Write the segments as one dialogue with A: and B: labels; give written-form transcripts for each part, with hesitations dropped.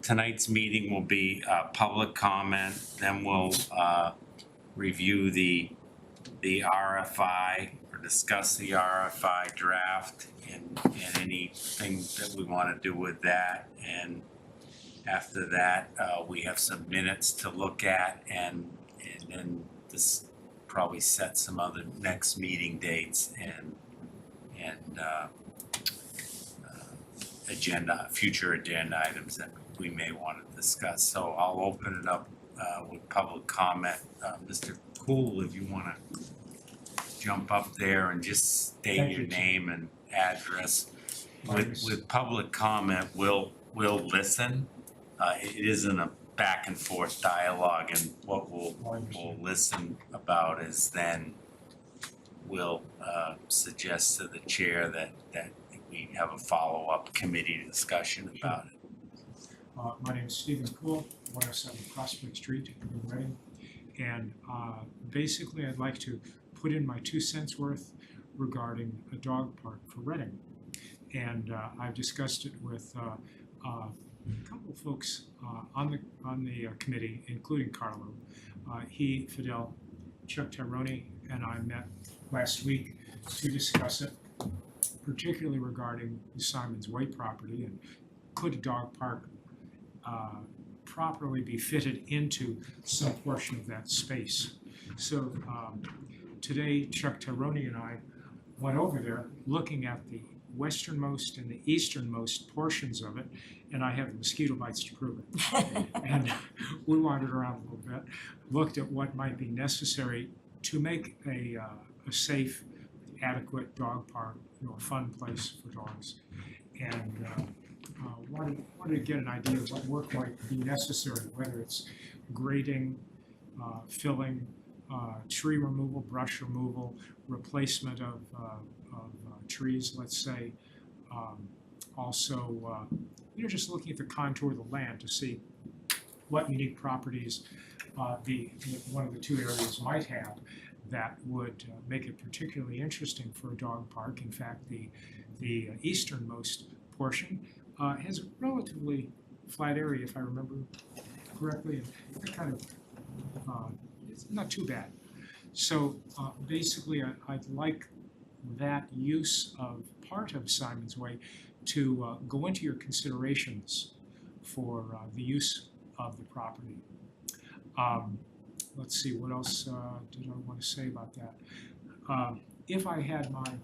A: tonight's meeting will be public comment, then we'll review the RFI or discuss the RFI draft and anything that we want to do with that. And after that, we have some minutes to look at, and then this probably set some other next meeting dates and future agenda items that we may want to discuss. So I'll open it up with public comment. Mr. Cool, if you want to jump up there and just state your name and address. With public comment, we'll listen. It isn't a back and forth dialogue, and what we'll listen about is then we'll suggest to the chair that we have a follow-up committee discussion about it.
B: My name is Stephen Cool, 107 Prospect Street in Reading, and basically I'd like to put in my 2 cents worth regarding a dog park for Reading. And I've discussed it with a couple of folks on the committee, including Carlo. Fidel, Chuck Tyrone, and I met last week to discuss it, particularly regarding the Symonds Way property, and could a dog park properly be fitted into some portion of that space. So today, Chuck Tyrone and I went over there looking at the westernmost and the easternmost portions of it, and I have the mosquito bites to prove it. And we wandered around a little bit, looked at what might be necessary to make a safe, adequate dog park, a fun place for dogs. And wanted to get an idea of what work might be necessary, whether it's grading, filling, tree removal, brush removal, replacement of trees, let's say. Also, just looking at the contour of the land to see what unique properties one of the 2 areas might have that would make it particularly interesting for a dog park. In fact, the easternmost portion has a relatively flat area, if I remember correctly, and that kind of it's not too bad. So basically, I'd like that use of part of Symonds Way to go into your considerations for the use of the property. Let's see, what else did I want to say about that? If I had my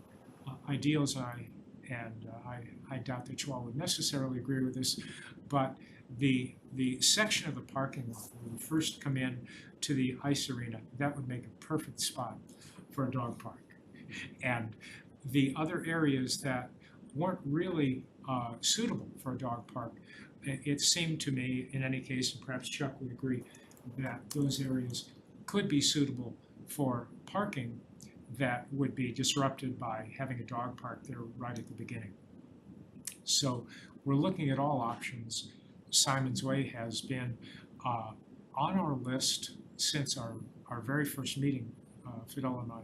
B: ideals, I doubt that you all would necessarily agree with this, but the section of the parking lot when you first come in to the ice arena, that would make a perfect spot for a dog park. And the other areas that weren't really suitable for a dog park, it seemed to me, in any case, and perhaps Chuck would agree, that those areas could be suitable for parking that would be disrupted by having a dog park there right at the beginning. So we're looking at all options. Symonds Way has been on our list since our very first meeting, Fidel and my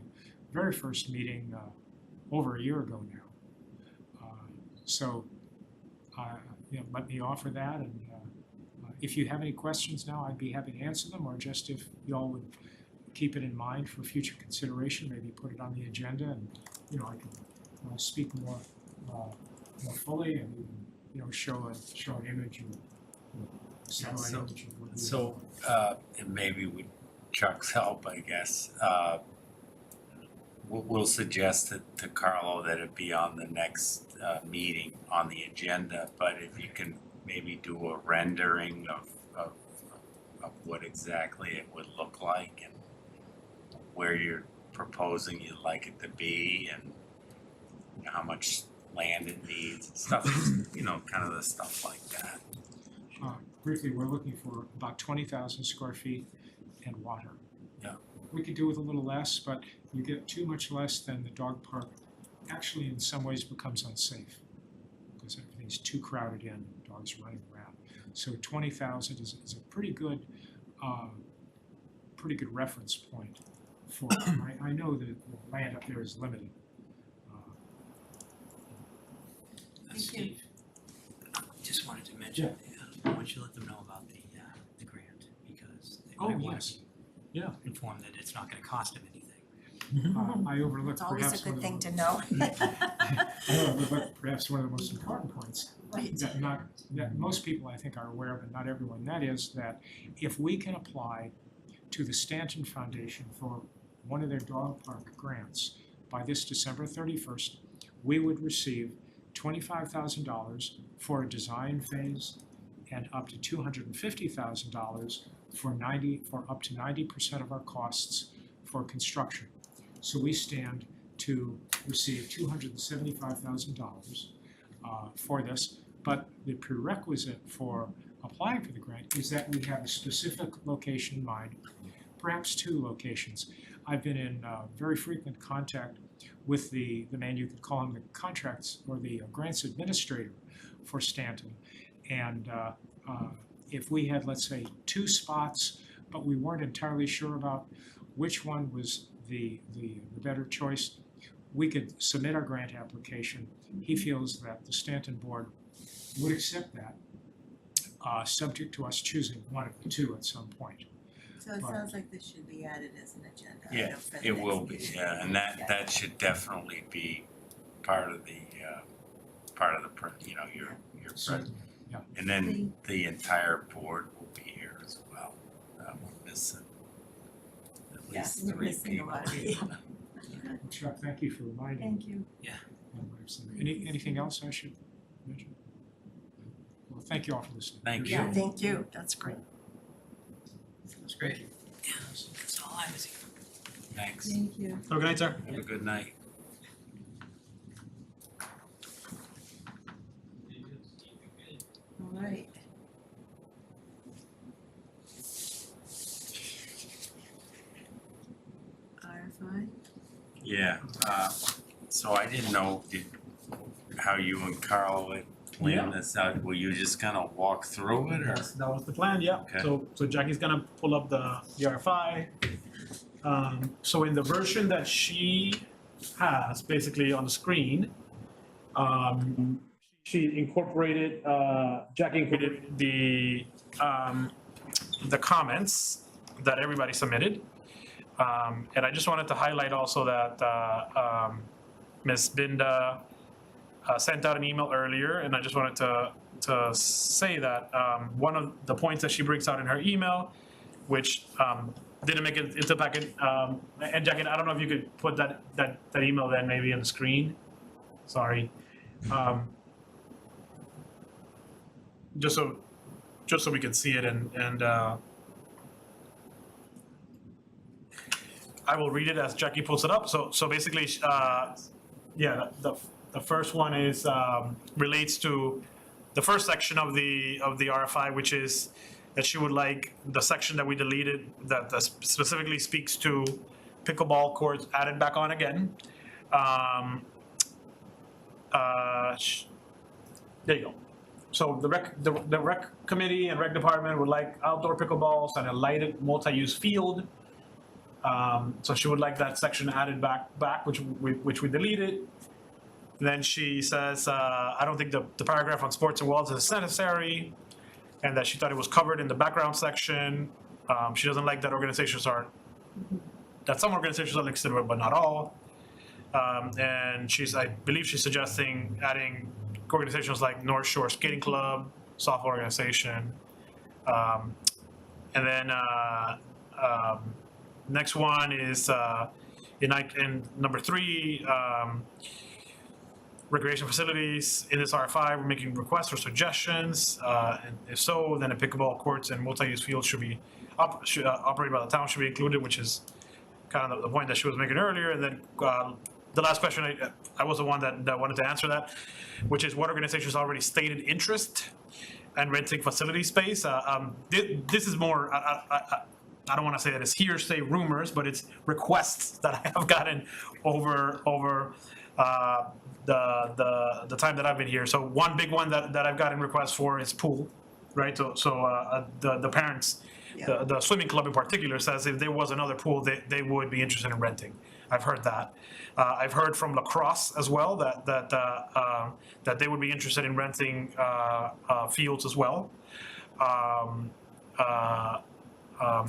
B: very first meeting over a year ago now. So let me offer that, and if you have any questions now, I'd be happy to answer them, or just if y'all would keep it in mind for future consideration, maybe put it on the agenda, and I can speak more fully, and even show an image or satellite image of what
A: so and maybe with Chuck's help, I guess, we'll suggest to Carlo that it be on the next meeting on the agenda, but if you can maybe do a rendering of what exactly it would look like and where you're proposing you'd like it to be, and how much land it needs and stuff, kind of the stuff like that.
B: Briefly, we're looking for about 20,000 square feet and water.
A: Yeah.
B: We could do with a little less, but you get too much less, then the dog park actually in some ways becomes unsafe because everything's too crowded in, dogs running around. So 20,000 is a pretty good reference point for I know that the land up there is limited.
C: Steve, just wanted to mention, would you let them know about the grant? Because they
B: Oh,
C: might want
B: yes.
C: to
B: Yeah.
C: be informed that it's not gonna cost them anything.
B: I overlooked
D: It's always
B: perhaps
D: a
B: one
D: good
B: of
D: thing
B: the,
D: to know.
B: I overlooked perhaps one of the most important points
D: Right.
B: that most people I think are aware of, and not everyone. That is that if we can apply to the Stanton Foundation for one of their dog park grants by this December 31st, we would receive $25,000 for a design phase and up to $250,000 for up to 90% of our costs for construction. So we stand to receive $275,000 for this, but the prerequisite for applying for the grant is that we have a specific location in mind, perhaps two locations. I've been in very frequent contact with the man, you could call him the contracts or the grants administrator for Stanton. And if we had, let's say, two spots, but we weren't entirely sure about which one was the better choice, we could submit our grant application. He feels that the Stanton board would accept that, subject to us choosing one of the two at some point.
D: So it sounds like this should be added as an agenda
A: Yeah,
D: item for the
A: it
D: next
A: will be,
D: meeting.
A: yeah, and that should definitely be part of the, your
B: Certainly,
A: and then the entire board will be here as well. We're missing at
D: Yeah,
A: least
D: we're
A: 3
D: missing a
A: people.
D: lot of people.
B: Chuck, thank you for reminding me.
D: Thank you.
B: Anything else I should mention? Well, thank you all for listening.
A: Thank you.
D: Yeah, thank you, that's great.
C: That's great. Yeah, that's all I was here.
A: Thanks.
D: Thank you.
E: Have a good night, sir.
A: Have a good night.
D: All right. RFI?
A: Yeah, so I didn't know how you and Carl had planned this out. Were you just gonna walk through it, or?
E: Yes, that was the plan, yeah.
A: Okay.
E: So Jackie's gonna pull up the RFI. So in the version that she has, basically on the screen, she incorporated, Jackie incorporated the comments that everybody submitted. And I just wanted to highlight also that Ms. Binda sent out an email earlier, and I just wanted to say that one of the points that she brings out in her email, which didn't make it into the packet, and Jackie, I don't know if you could put that email then maybe on the screen. Sorry. Just so we can see it, and I will read it as Jackie pulls it up. So basically, yeah, the first one is relates to the first section of the RFI, which is that she would like the section that we deleted that specifically speaks to pickleball courts added back on again. There you go. So the rec committee and rec department would like outdoor pickleballs and a lighted multi-use field. So she would like that section added back, which we deleted. Then she says, I don't think the paragraph on sports and wells is necessary, and that she thought it was covered in the background section. She doesn't like that some organizations are listed, but not all. And I believe she's suggesting adding organizations like North Shore Skating Club, softball organization. And then next one is in number 3, recreation facilities. In this RFI, we're making requests or suggestions, and if so, then the pickleball courts and multi-use fields should be operated by the town should be included, which is kind of the point that she was making earlier. And then the last question, I was the one that wanted to answer that, which is what organizations already stated interest in renting facility space. This is more, I don't want to say that it's hearsay rumors, but it's requests that I have gotten over the time that I've been here. So one big one that I've gotten requests for is pool, right? So the parents, the swimming club in particular, says if there was another pool, they would be interested in renting. I've heard that. I've heard from lacrosse as well that they would be interested in renting fields as well.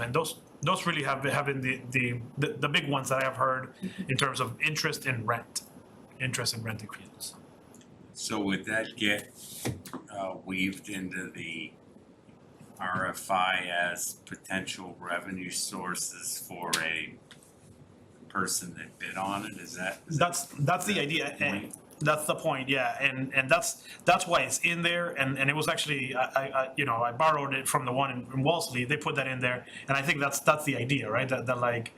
E: And those really have been the big ones that I have heard in terms of interest in renting fields.
A: So would that get weaved into the RFI as potential revenue sources for a person that bid on it? Is that?
E: That's the idea.
A: point?
E: That's the point, yeah, and that's why it's in there, and it was actually I borrowed it from the one in Wellesley. They put that in there, and I think that's the idea, right? That like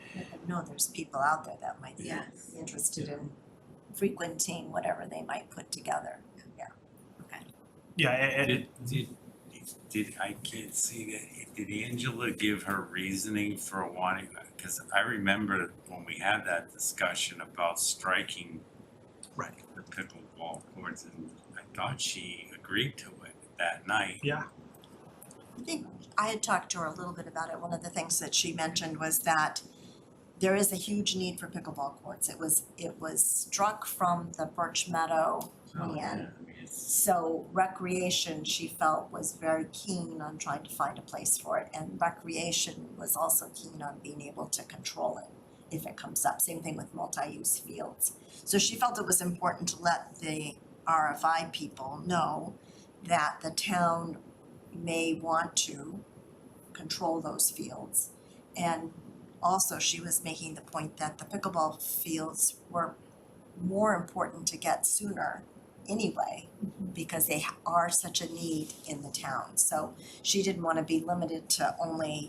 F: No, there's people out there that might be
D: Yes.
F: interested in frequenting whatever they might put together.
E: yeah,
A: Did I can't see that, did Angela give her reasoning for wanting, because I remember when we had that discussion about striking
E: right,
A: the pickleball courts, and I thought she agreed to it that night.
E: yeah,
F: I think I had talked to her a little bit about it. One of the things that she mentioned was that there is a huge need for pickleball courts. It was struck from the Birch Meadow
A: Oh, yeah,
F: plan.
A: I mean, it's-
F: So recreation, she felt, was very keen on trying to find a place for it, and recreation was also keen on being able to control it if it comes up. Same thing with multi-use fields. So she felt it was important to let the RFI people know that the town may want to control those fields. And also, she was making the point that the pickleball fields were more important to get sooner anyway, because they are such a need in the town. So she didn't want to be limited to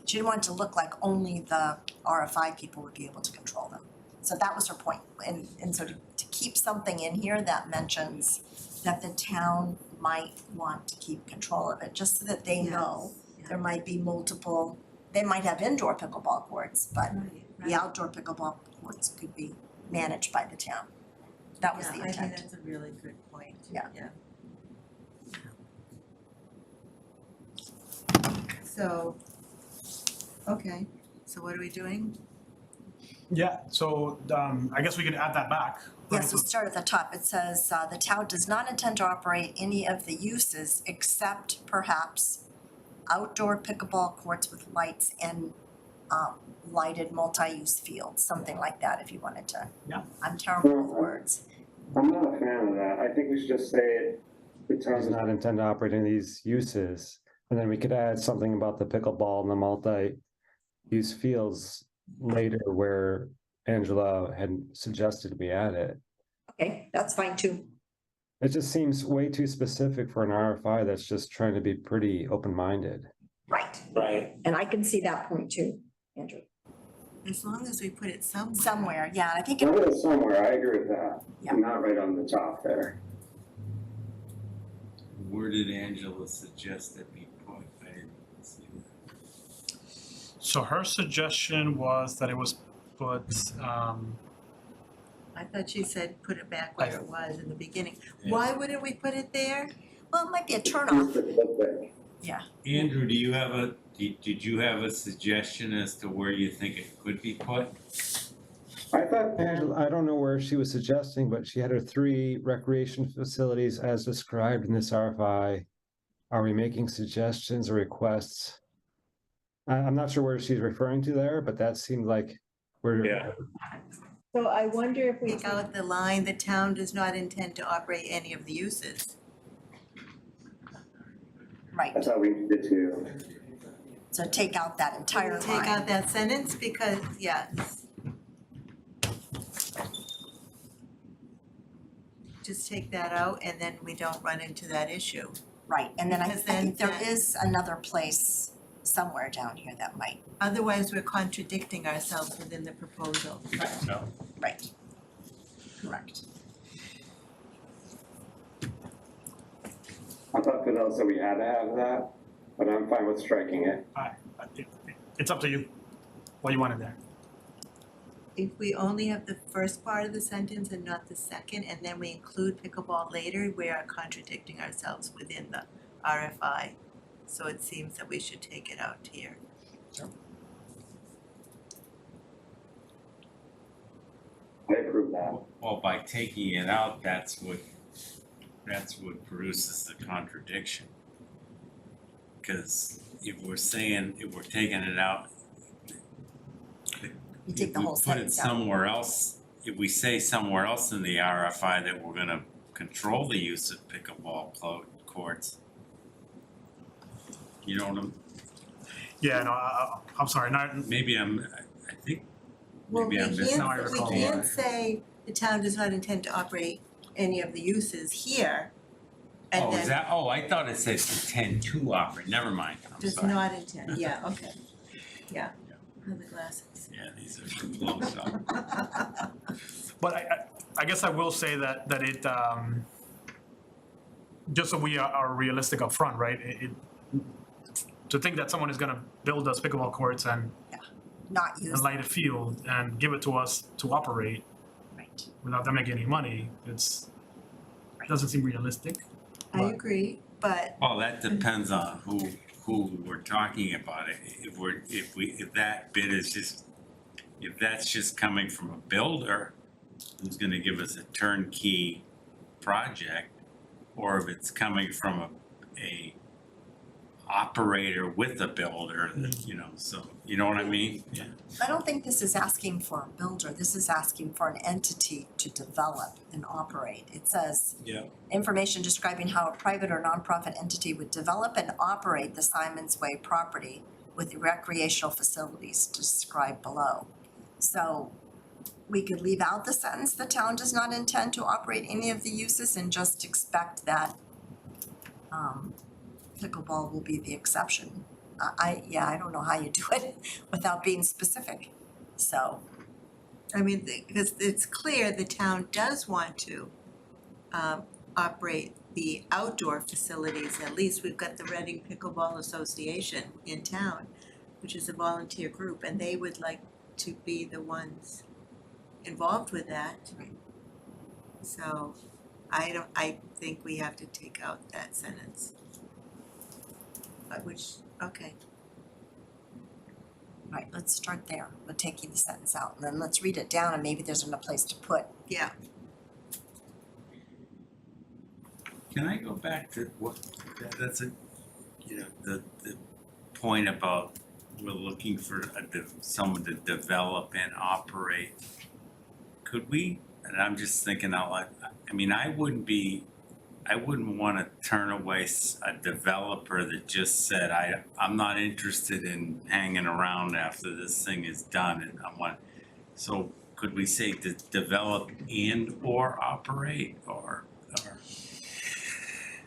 F: she didn't want it to look like only the RFI people would be able to control them. So that was her point. And so to keep something in here that mentions that the town might want to keep control of it, just so that they know there might be multiple, they might have indoor pickleball courts, but the outdoor pickleball courts could be managed by the town. That was the
D: Yeah, I think
F: intent.
D: that's a really good point.
F: Yeah.
D: So, okay, so what are we doing?
E: yeah. So I guess we could add that back. right?
F: Yes, we'll start at the top. It says, the town does not intend to operate any of the uses except perhaps outdoor pickleball courts with lights and lighted multi-use fields, something like that if you wanted to.
E: Yeah.
F: I'm terrible with words.
G: I'm not a fan of that. I think we should just say the town does not intend to operate in these uses. And then we could add something about the pickleball and the multi-use fields later where Angela had suggested we add it.
F: Okay, that's fine too.
G: It just seems way too specific for an RFI that's just trying to be pretty open-minded.
F: Right.
E: Right.
F: And I can see that point too, Andrew.
D: As long as we put it somewhere.
F: Somewhere, yeah, I think
G: Put it somewhere, I agree with that.
F: Yeah.
G: Not right on the top there.
A: Where did Angela suggest that we put? I didn't see that.
E: So her suggestion was that it was put.
D: I thought she said put it back where it was in the beginning.
A: Yeah.
D: Why wouldn't we put it there?
F: well, it might be a turnoff.
A: Andrew, do you have did you have a suggestion as to where you think it could be put?
G: I thought Angela, I don't know where she was suggesting, but she had her 3 recreation facilities as described in this RFI. Are we making suggestions or requests? I'm not sure where she's referring to there, but that seemed like we're.
E: Yeah.
F: So I wonder if
D: Take out the line, the town does not intend to operate any of the uses.
F: Right,
G: thought we did too.
F: so take out that entire line.
D: Take out that sentence because, yes. Just take that out and then we don't run into that issue.
F: Right, and then I
D: Because
F: think there
D: then-
F: is another place somewhere down here that might,
D: Otherwise, we're contradicting ourselves within the proposal.
A: No.
F: right. Correct.
G: I thought Fidel said we had to have that, but I'm fine with striking it.
E: It's up to you. What you want in there?
D: If we only have the first part of the sentence and not the second, and then we include pickleball later, we are contradicting ourselves within the RFI. So it seems that we should take it out here.
G: I approve that.
A: Well, by taking it out, that's what produces the contradiction. Because if we're saying, if we're taking it out,
F: You take the
A: if we
F: whole
A: put it
F: sentence out.
A: somewhere else, if we say somewhere else in the RFI that we're gonna control the use of pickleball courts, you know what
E: Yeah, no, I'm sorry, not,
A: maybe I think,
D: Well,
A: maybe I'm missing.
E: Now I
D: we
E: recall.
D: can't say the town does not intend to operate any of the uses here. And
A: Oh, is
D: then
A: that, oh, I thought it said intend to operate, never mind, I'm
D: does
A: sorry.
D: not intend, yeah, okay, yeah. Oh, the glasses.
A: Yeah, these are too close up.
E: but I guess I will say that it, just so we are realistic up front, right? To think that someone is gonna build us pickleball courts and
F: Not use,
E: light a field and give it to us to operate
F: right.
E: without them making any money, it doesn't seem realistic.
D: I
E: But-
D: agree, but
A: Well, that depends on who we're talking about. If that bid is just, if that's just coming from a builder who's gonna give us a turnkey project, or if it's coming from a operator with a builder, that, you know, so, you know what I mean? Yeah.
F: I don't think this is asking for a builder, this is asking for an entity to develop and operate. It says,
A: Yeah.
F: information describing how a private or nonprofit entity would develop and operate the Symonds Way property with recreational facilities described below. So we could leave out the sentence, the town does not intend to operate any of the uses and just expect that pickleball will be the exception. I don't know how you do it without being specific, so.
D: I mean, because it's clear the town does want to operate the outdoor facilities. At least we've got the Reading Pickleball Association in town, which is a volunteer group, and they would like to be the ones involved with that.
F: Right.
D: So I think we have to take out that sentence. But okay.
F: Right, let's start there, we're taking the sentence out, and then let's read it down and maybe there's a place to put.
D: Yeah,
A: Can I go back to what, that's a, you know, the point about we're looking for someone to develop and operate. Could we, and I'm just thinking out loud, I mean, I wouldn't wanna turn away a developer that just said, I'm not interested in hanging around after this thing is done and so could we say to develop and or operate or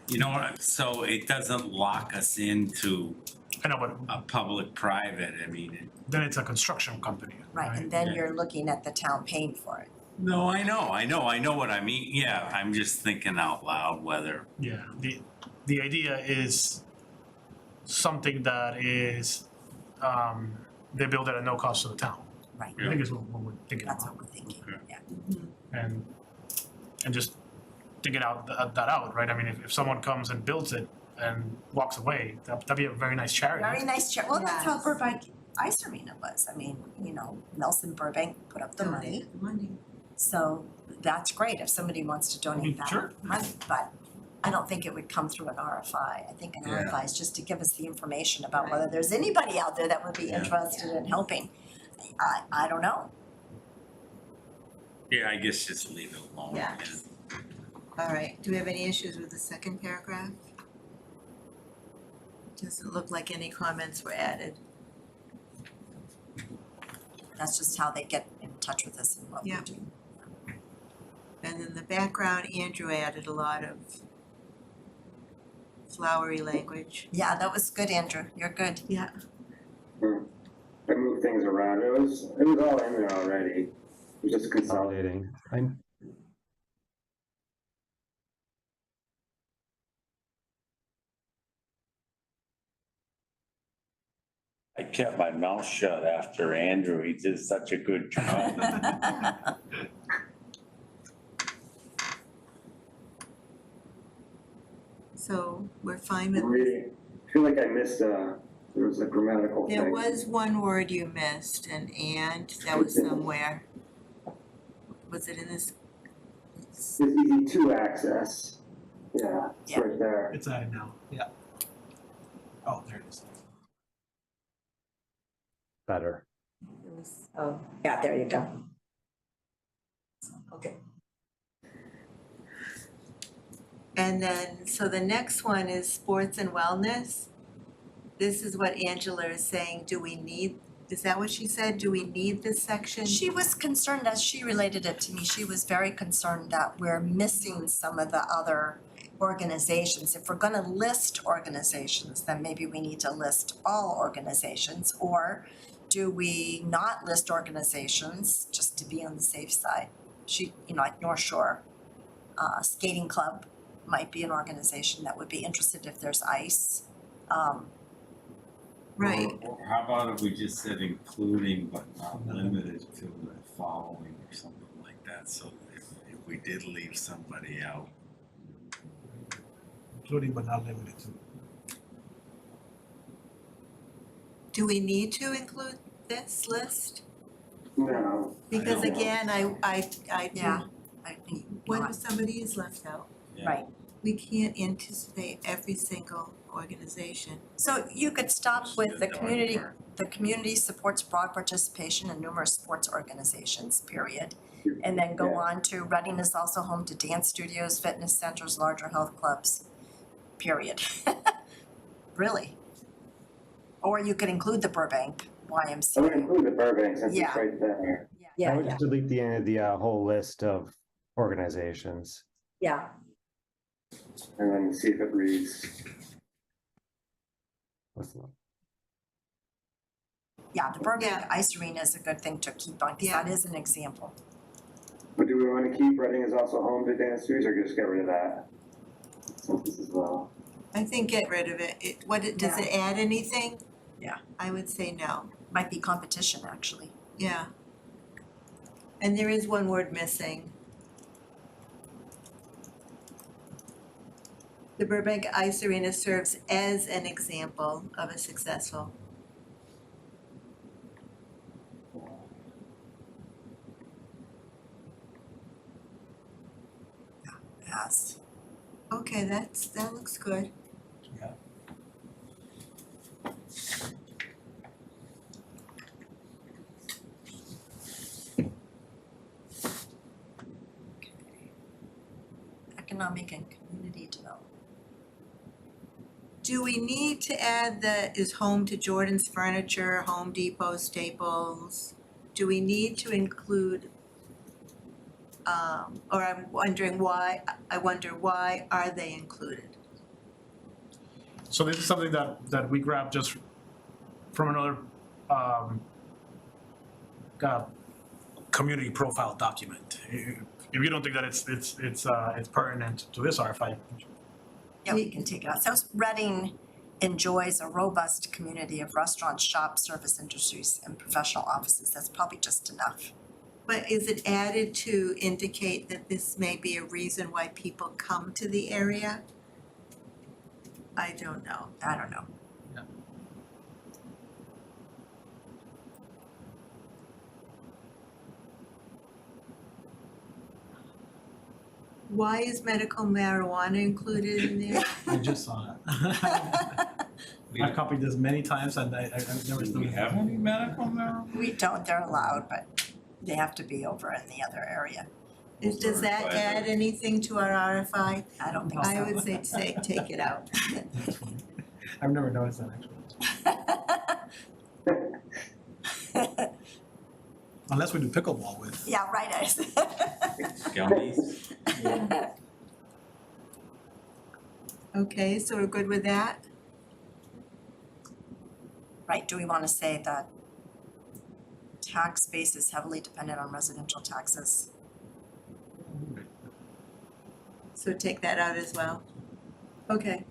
A: you know what, so it doesn't lock us into
E: I know, but
A: a public-private, I mean,
E: then it's a construction company,
F: Right, and then
A: Yeah.
F: you're looking at the town paying for it.
A: no, I know what I mean, yeah, I'm just thinking out loud whether,
E: Yeah, the idea is something that is, they build it at no cost to the town.
F: Right,
E: I think is what we're thinking
F: that's
E: about.
F: what we're thinking,
A: Okay.
F: yeah.
E: And just thinking that out, right? I mean, if someone comes and builds it and walks away, that'd be a very nice charity.
F: Very nice chair, well, that's how
D: Yes.
F: Burbank Ice Arena was, I mean, Nelson Burbank put up the money,
D: donate the money.
F: so that's great if somebody wants to donate
E: Sure.
F: that money, but I don't think it would come through an RFI. I think an
A: Yeah.
F: RFI is just to give us the information about
D: Right.
F: whether there's anybody out there that would be
A: Yeah.
F: interested in helping. I don't know.
A: yeah, I guess just leave it alone.
D: Yeah. All right, do we have any issues with the second paragraph? Doesn't look like any comments were added.
F: That's just how they get in touch with us and what we
D: Yeah.
F: do.
D: And in the background, Andrew added a lot of flowery language.
F: Yeah, that was good, Andrew. You're good.
D: Yeah.
G: I moved things around. It was all in there already. It was just consolidating.
A: I kept my mouth shut after Andrew, he did such a good job.
D: So we're fine
G: I'm
D: with,
G: reading. I feel like I missed there was a grammatical
D: there
G: thing.
D: was one word you missed, and that was somewhere. Was it in this?
G: It's easy to access. Yeah, it's
F: Yeah.
G: right there.
E: It's added now, yeah. Oh, there it is.
G: Better.
F: It was, oh, yeah, there you go. Okay.
D: And then, so the next one is sports and wellness. This is what Angela is saying, do we need, is that what she said? Do we need this section?
F: She was concerned, as she related it to me, she was very concerned that we're missing some of the other organizations. If we're gonna list organizations, then maybe we need to list all organizations, or do we not list organizations just to be on the safe side? She, like North Shore Skating Club might be an organization that would be interested if there's ice.
D: Right,
A: Or how about if we just said including but not limited to the following or something like that, so if we did leave somebody out.
E: Including but not limited to.
D: do we need to include this list?
G: No.
D: Because
A: don't know.
D: again, I do,
F: Yeah, I think
D: what
F: not.
D: if somebody is left out?
A: Yeah.
F: Right.
D: We can't anticipate every single organization.
F: So you could stop
A: Just
F: with
A: the
F: the
A: dark
F: community,
A: part.
F: the community supports broad participation in numerous sports organizations, period. And then go on to Reading is also home to dance studios, fitness centers, larger health clubs, period. Really. Or you could include the Burbank
G: I would
F: YMCA.
G: include the Burbank since
F: Yeah.
G: it's right there. I
F: Yeah,
G: would
F: yeah,
G: just delete the end of the whole list of organizations
F: yeah.
G: and then see if it reads. What's the-
F: Yeah, the Burbank
D: Yeah.
F: Ice Arena is a good thing to keep on, because
D: Yeah.
F: that is an example.
G: But do we want to keep Reading is also home to dance studios or just get rid of that? Sentence as well.
D: I think get rid of it. Does it add anything?
F: Yeah.
D: I would say no,
F: Might be competition, actually.
D: yeah. And there is one word missing. The Burbank Ice Arena serves as an example of a successful.
F: Yes.
D: Okay, that looks good.
E: Yeah.
F: Economic and community development.
D: Do we need to add that is home to Jordan's Furniture, Home Depot, Staples? Do we need to include, or I'm wondering why, I wonder why are they included?
E: So this is something that we grabbed just from another community profile document. If you don't think that it's pertinent to this RFI,
F: Yeah, we can take it out. So Reading enjoys a robust community of restaurants, shops, service industries, and professional offices. That's probably just enough.
D: But is it added to indicate that this may be a reason why people come to the area? I don't know.
F: I don't know.
D: Why is medical marijuana included in there?
E: I just saw it. I've copied this many times and I've never
A: Do
E: seen
A: we
E: it.
A: have any medical marijuana?
F: We don't, they're allowed, but they have to be over in the other area.
D: Does that add anything to our RFI?
F: I don't think so.
D: I would say take it out.
E: I've never noticed that actually. Unless we do pickleball with.
F: Yeah, right.
A: Gummies?
D: Okay, so we're good with that?
F: Right, do we want to say that tax base is heavily dependent on residential taxes?
D: So take that out as well? Okay.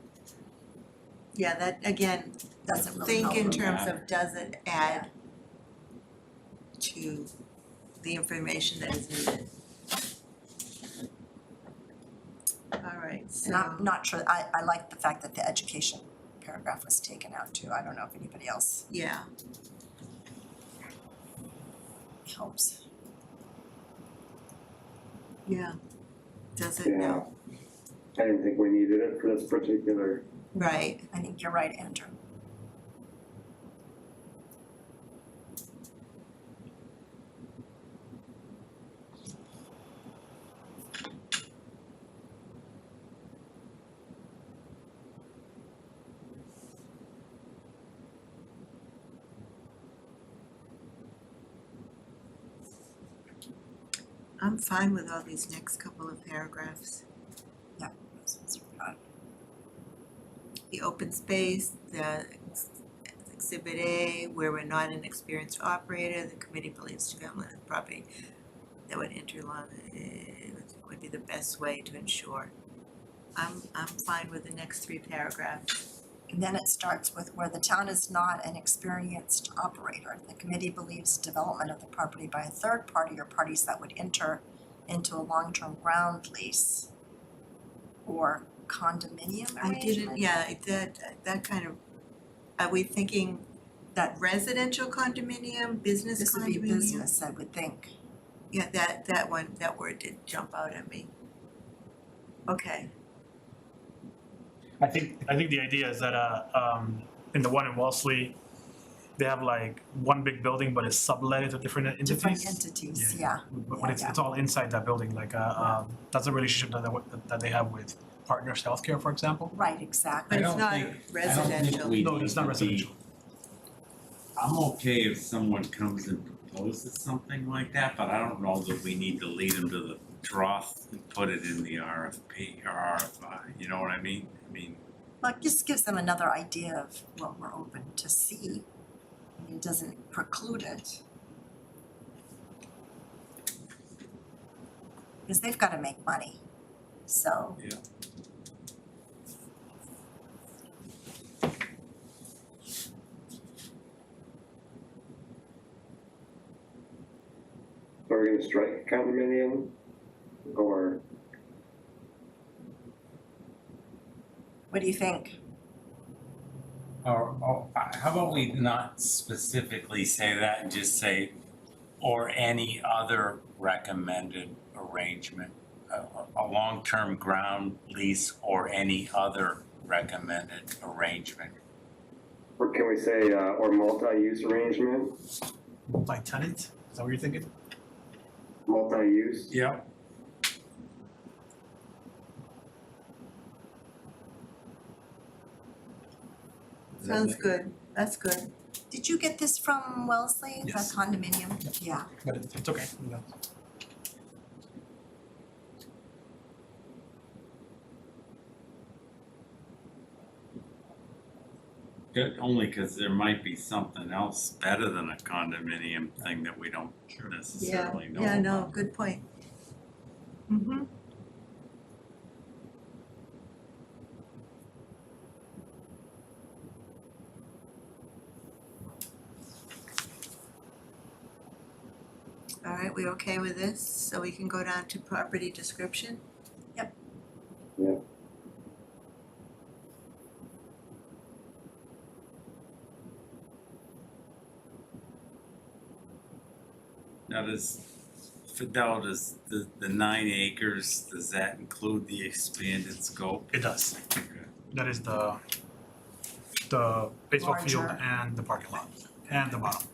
D: Yeah, that, again,
F: Doesn't really
D: think in
F: help.
D: terms of does it add to the information that is needed? All right, so.
F: And I'm not sure, I like the fact that the education paragraph was taken out too. I don't know if anybody else
D: Yeah,
F: helps.
D: yeah. Does it now?
G: I didn't think we needed it for this particular.
D: Right,
F: I think you're right, Andrew.
D: I'm fine with all these next couple of paragraphs. The open space, the exhibit A, where we're not an experienced operator, the committee believes development of property that would interlock would be the best way to ensure. I'm fine with the next three paragraphs.
F: And then it starts with where the town is not an experienced operator. The committee believes development of the property by a third party or parties that would enter into a long-term ground lease or condominium
D: I
F: arrangement.
D: didn't, yeah, that kind of, are we thinking that residential condominium, business
F: This would
D: condominium?
F: be business, I would think.
D: Yeah, that word did jump out at me. Okay,
E: I think the idea is that in the one in Wellesley, they have like one big building, but it's subletted to different entities.
F: Different entities, yeah.
E: But it's all inside that building. Like that's a relationship that they have with Partners Healthcare, for example.
F: Right, exactly.
D: but
A: I
D: it's
A: don't
D: not
A: think- I don't think
D: residential.
A: we
E: No, it's not
A: need to be-
E: residential.
A: I'm okay if someone comes and proposes something like that, but I don't know that we need to lead them to the trough and put it in the RFP or RFI, you know what I mean?
F: Well, it just gives them another idea of what we're open to see. I mean, it doesn't preclude it. Because they've gotta make money, so.
A: Yeah.
G: Are we gonna strike condominium or?
F: What do you think?
A: Or how about we not specifically say that and just say, or any other recommended arrangement, a long-term ground lease or any other recommended arrangement.
G: Or can we say, or multi-use arrangement,
E: Multi-tenant, is that what you're thinking?
G: multi-use?
A: Yep.
D: Sounds good, that's good.
F: Did you get this from Wellesley, the
E: Yes.
F: condominium? Yeah.
E: But it's okay.
A: Good, only because there might be something else better than a condominium thing that we don't necessarily know
D: Yeah, no,
A: about.
D: good point. Mm-hmm. All right, we okay with this? So we can go down to property description?
F: Yep.
G: Yeah.
A: Now Fidel, does the 9 acres, does that include the expanded scope?
E: It does.
A: Okay.
E: That is the baseball field
F: Larger.
E: and the parking lot and the bottom.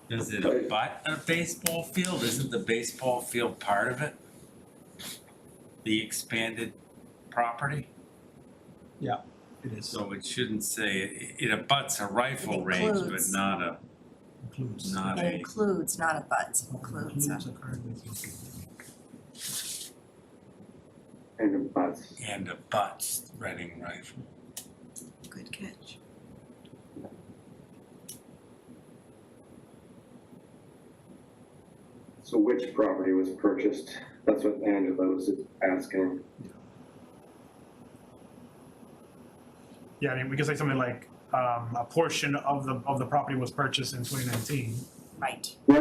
A: Does it abut a baseball field? Isn't the baseball field part of it? The expanded property?
E: It is.
A: So it shouldn't say, it abuts a rifle range, but
F: includes.
A: not a,
E: Includes.
A: not
F: It
A: a,
F: includes, not abuts, it includes.
E: a current
G: And the butts.
A: and abuts Reading rifle.
D: Good catch.
G: So which property was purchased? That's what Angela was asking.
E: Yeah, I mean, we could say something like, a portion of the property was purchased in 2019.
F: Right,
G: Yeah,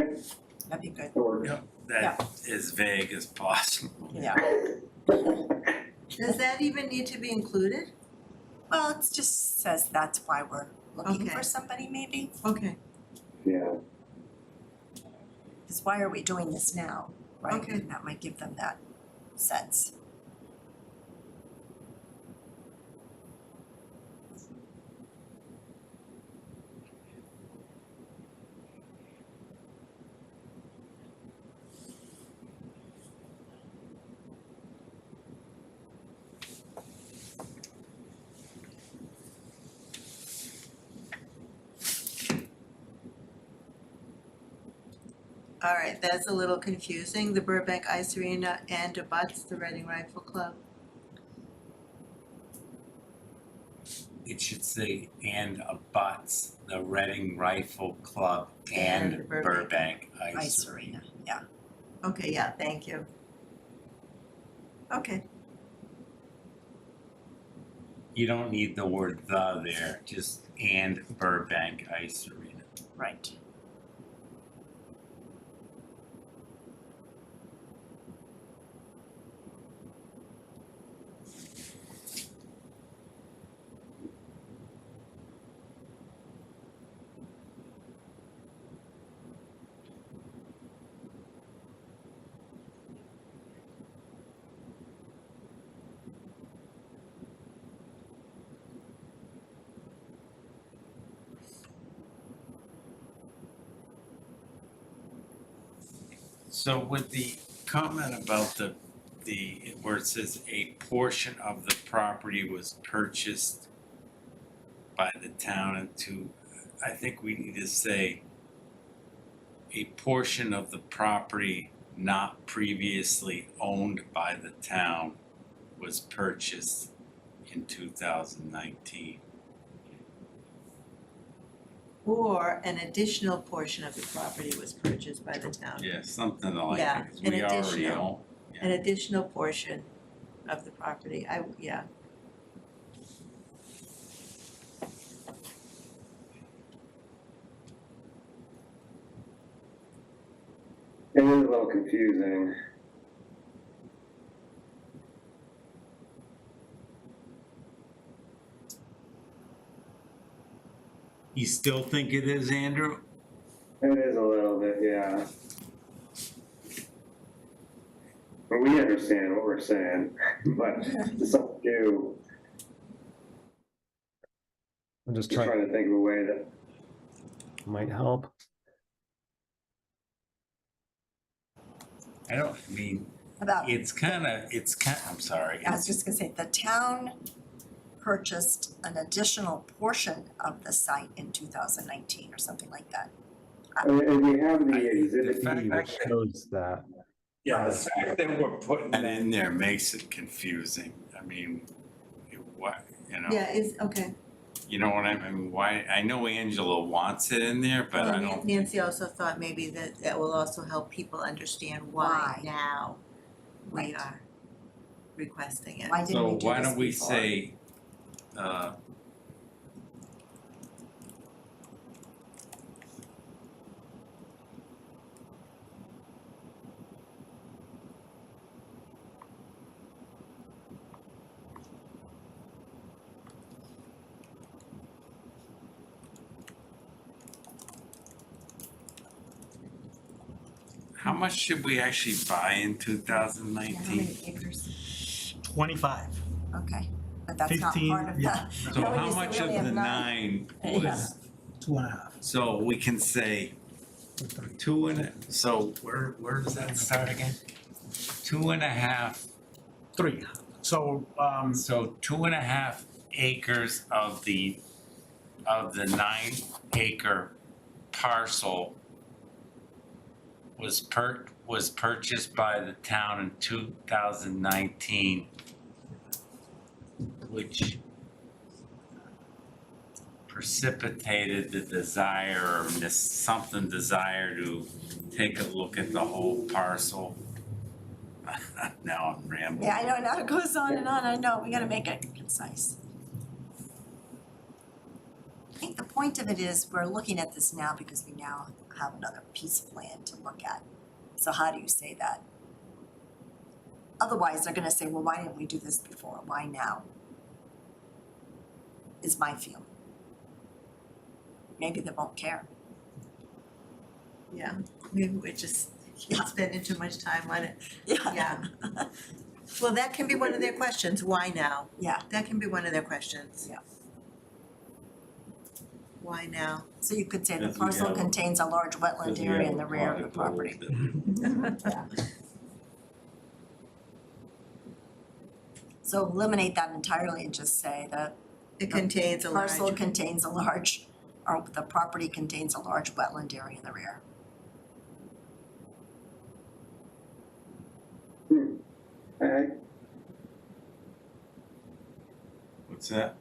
F: that'd be good,
G: that works.
A: Yep. That as vague as possible.
F: yeah.
D: Does that even need to be included?
F: Well, it just says that's why we're looking
D: Okay.
F: for somebody maybe,
D: Okay,
G: Yeah,
F: because why are we doing this now, right?
D: Okay.
F: And that might give them that sense.
D: All right, that's a little confusing, the Burbank Ice Arena and abuts the Reading Rifle Club.
A: It should say and abuts the Reading Rifle Club
D: And
A: and
D: Burbank.
A: Burbank Ice
F: Ice
A: Arena.
F: arena, yeah.
D: Okay, yeah, thank you. Okay,
A: You don't need the word the there, just and Burbank Ice Arena.
F: Right.
A: So with the comment about the, where it says a portion of the property was purchased by the town into, I think we need to say a portion of the property not previously owned by the town was purchased in 2019.
D: or an additional portion of the property was purchased by the town.
A: Yeah, something like
D: Yeah,
A: that, 'cause
D: an
A: we already
D: additional.
A: own.
D: An additional portion of the property, yeah.
G: It is a little confusing.
A: You still think it is, Andrew?
G: It is a little bit, yeah. But we understand what we're saying, but some do. I'm just trying to think of a way that might help.
A: I mean,
F: About,
A: it's kinda, I'm sorry.
F: I was just gonna say, the town purchased an additional portion of the site in 2019 or something like that.
G: And we have
A: I-
G: the exhibit
A: the fact
G: E, which
A: that-
G: shows that.
A: Yeah, the fact that we're putting that in there makes it confusing. I mean, what, you know?
D: Yeah, okay.
A: You know what I mean? Why, I know Angela wants it in there, but I
D: Well,
A: don't.
D: Nancy also thought maybe that will also help people understand why
F: Why.
D: now we
F: Right.
D: are requesting it.
F: Why didn't we
A: So
F: do this
A: why don't we
F: before?
A: say, how much should we actually buy in 2019?
F: How many acres?
E: 25.
F: Okay, but that's not
E: 15,
F: part of the.
E: yeah.
A: So
F: No,
A: how
F: you said
A: much
F: we
A: of
F: only have
A: the
F: 9?
A: 9
F: Yeah.
A: was,
E: 2.5.
A: so we can say 2 and, so where does that start again? 2.5,
E: 3. So,
A: so 2.5 acres of the 9-acre parcel was purchased by the town in 2019, which precipitated the desire or something desire to take a look at the whole parcel. Now I'm rambling.
F: Yeah, I know, now it goes on and on, I know, we gotta make it concise. I think the point of it is, we're looking at this now because we now have another piece of land to look at. So how do you say that? Otherwise, they're gonna say, well, why didn't we do this before, why now? Is my feeling. Maybe they won't care.
D: Yeah, maybe we're just spending too much time on it. Yeah. Well, that can be one of their questions, why now?
F: Yeah.
D: That can be one of their questions.
F: Yeah.
D: Why now?
F: So you could say the
A: Because we
F: parcel
A: have-
F: contains a large wetland area in the rear of the property. Yeah. So eliminate that entirely and just say the
D: It contains a large.
F: parcel contains a large, or the property contains a large wetland area in the rear.
G: I,
A: What's that?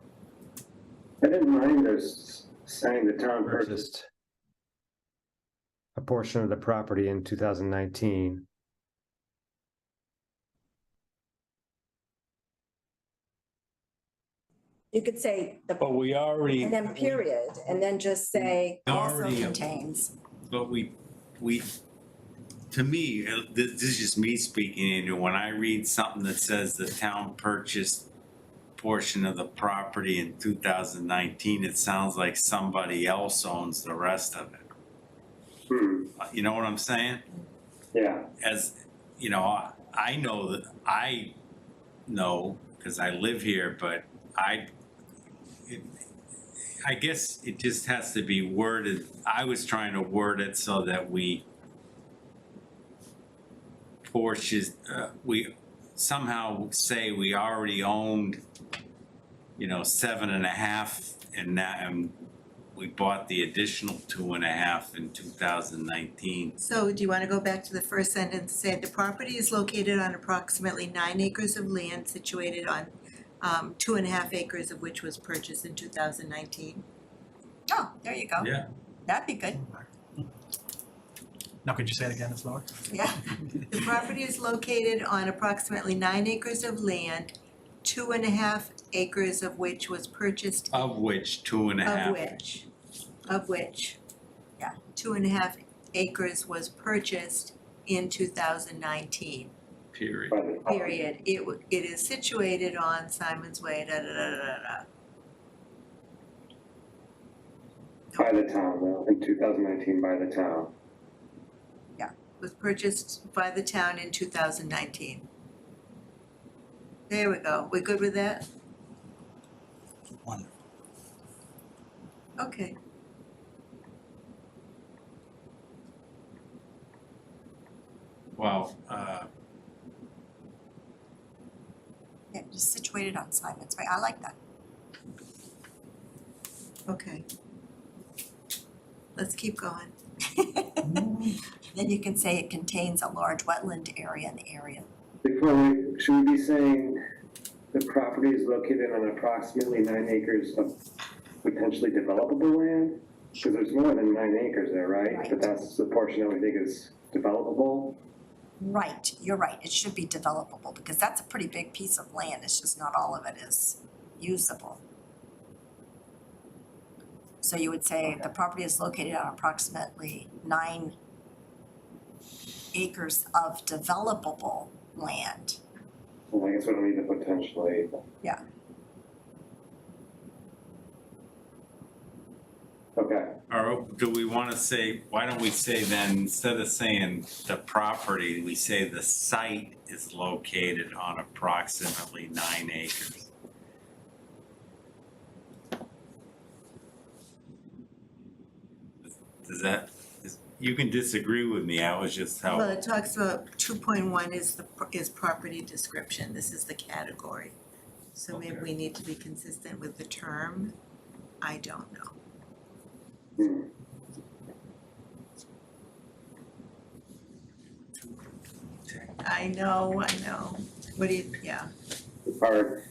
G: I didn't mind us saying the town purchased a portion of the property in 2019.
F: You could say the,
A: But we already.
F: and then period, and then just say also
A: Already-
F: contains.
A: But we, to me, this is just me speaking, and when I read something that says the town purchased portion of the property in 2019, it sounds like somebody else owns the rest of it. You know what I'm saying?
G: Yeah.
A: As, you know, I know that, I know, because I live here, but I guess it just has to be worded, I was trying to word it so that we we somehow say we already owned, 7.5, and now, and we bought the additional 2.5 in 2019.
D: So do you wanna go back to the first sentence and say the property is located on approximately 9 acres of land situated on 2.5 acres of which was purchased in 2019?
F: Oh, there you go.
A: Yeah.
F: That'd be good,
E: Now, could you say it again slower?
F: yeah.
D: The property is located on approximately 9 acres of land, 2.5 acres of which was purchased,
A: Of which 2.5.
D: of which,
F: Yeah.
D: 2.5 acres was purchased in 2019,
A: Period.
D: period. It is situated on Symonds Way, da da da da da da.
G: By the town, though, in 2019 by the town.
D: Was purchased by the town in 2019. There we go. We're good with that?
A: Wonderful.
D: Okay.
A: Well,
F: Yeah, just situated on Symonds Way, I like that.
D: Okay. Let's keep going.
F: Then you can say it contains a large wetland area in the area.
G: Should we be saying the property is located on approximately 9 acres of potentially developable land? Because there's more than 9 acres there, right?
F: Right.
G: But that's the portion that we think is developable.
F: Right, you're right, it should be developable, because that's a pretty big piece of land, it's just not all of it is usable. So you would say the property is located on approximately 9 acres of developable land.
G: So I guess we don't need to potentially.
F: Yeah.
G: Okay.
A: or do we want to say, why don't we say then, instead of saying the property, we say the site is located on approximately 9 acres? Does that, you can disagree with me, I was just how.
D: Well, it talks about 2.1 is property description. This is the category. So maybe
A: Okay.
D: we need to be consistent with the term. I don't know. I know. What do you, yeah.
G: Hard.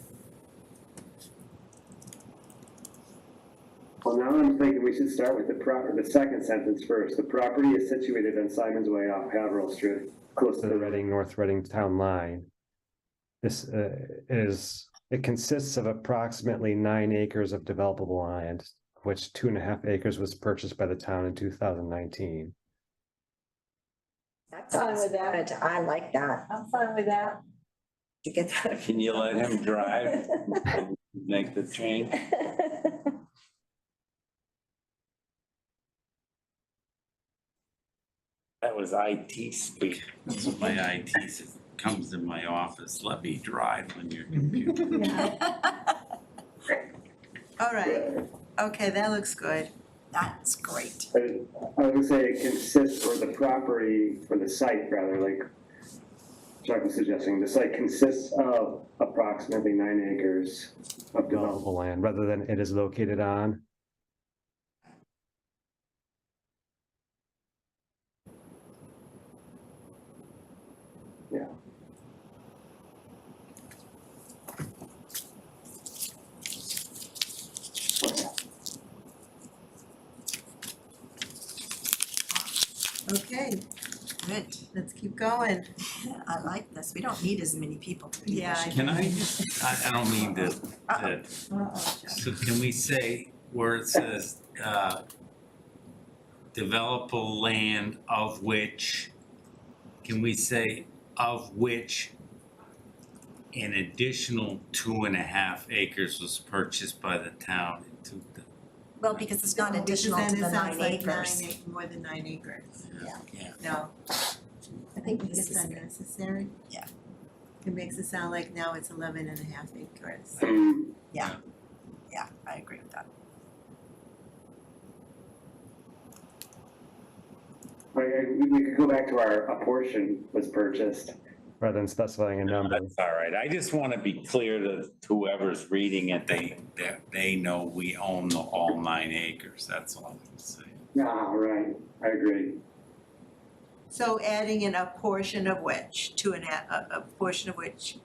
G: Well, now I'm thinking we should start with the second sentence first. The property is situated on Symonds Way off Haverhill Street, close to the North Reading town line. This it consists of approximately 9 acres of developable land, of which 2.5 acres was purchased by the town in 2019.
F: That's fine with that. I like that.
H: I'm fine with that.
F: You get that?
A: Can you let him drive and make the change? That was IT speak. That's what my IT says, comes in my office, let me drive on your computer.
D: All right. Okay, that looks good.
F: That's great.
G: I would say it consists, or the property, or the site rather, like Chuck was suggesting, the site consists of approximately 9 acres of developable land, rather than it is located on. Yeah.
D: Okay,
F: Good.
D: let's keep going.
F: I like this. We don't need as many people to do
D: Yeah,
F: this.
A: Can I just, I don't mean to,
D: Uh-oh, Jeff.
A: so can we say where it says, developable land of which, can we say of which an additional 2.5 acres was purchased by the town in
F: Well, because it's not
D: No,
F: additional to
D: because
F: the
D: then it
F: 9
D: sounds like
F: acres.
D: more than 9 acres.
A: Yeah.
D: No,
F: I think
D: it's
F: this is good.
D: unnecessary.
F: Yeah.
D: It makes it sound like now it's 11.5 acres.
F: Yeah, I agree with that.
H: We could go back to a portion was purchased.
G: rather than specifying a number.
A: That's all right. I just want to be clear to whoever's reading it, they know we own the all 9 acres. That's all I'm saying.
H: Ah, right, I agree.
D: So adding in a portion of which, a portion of which.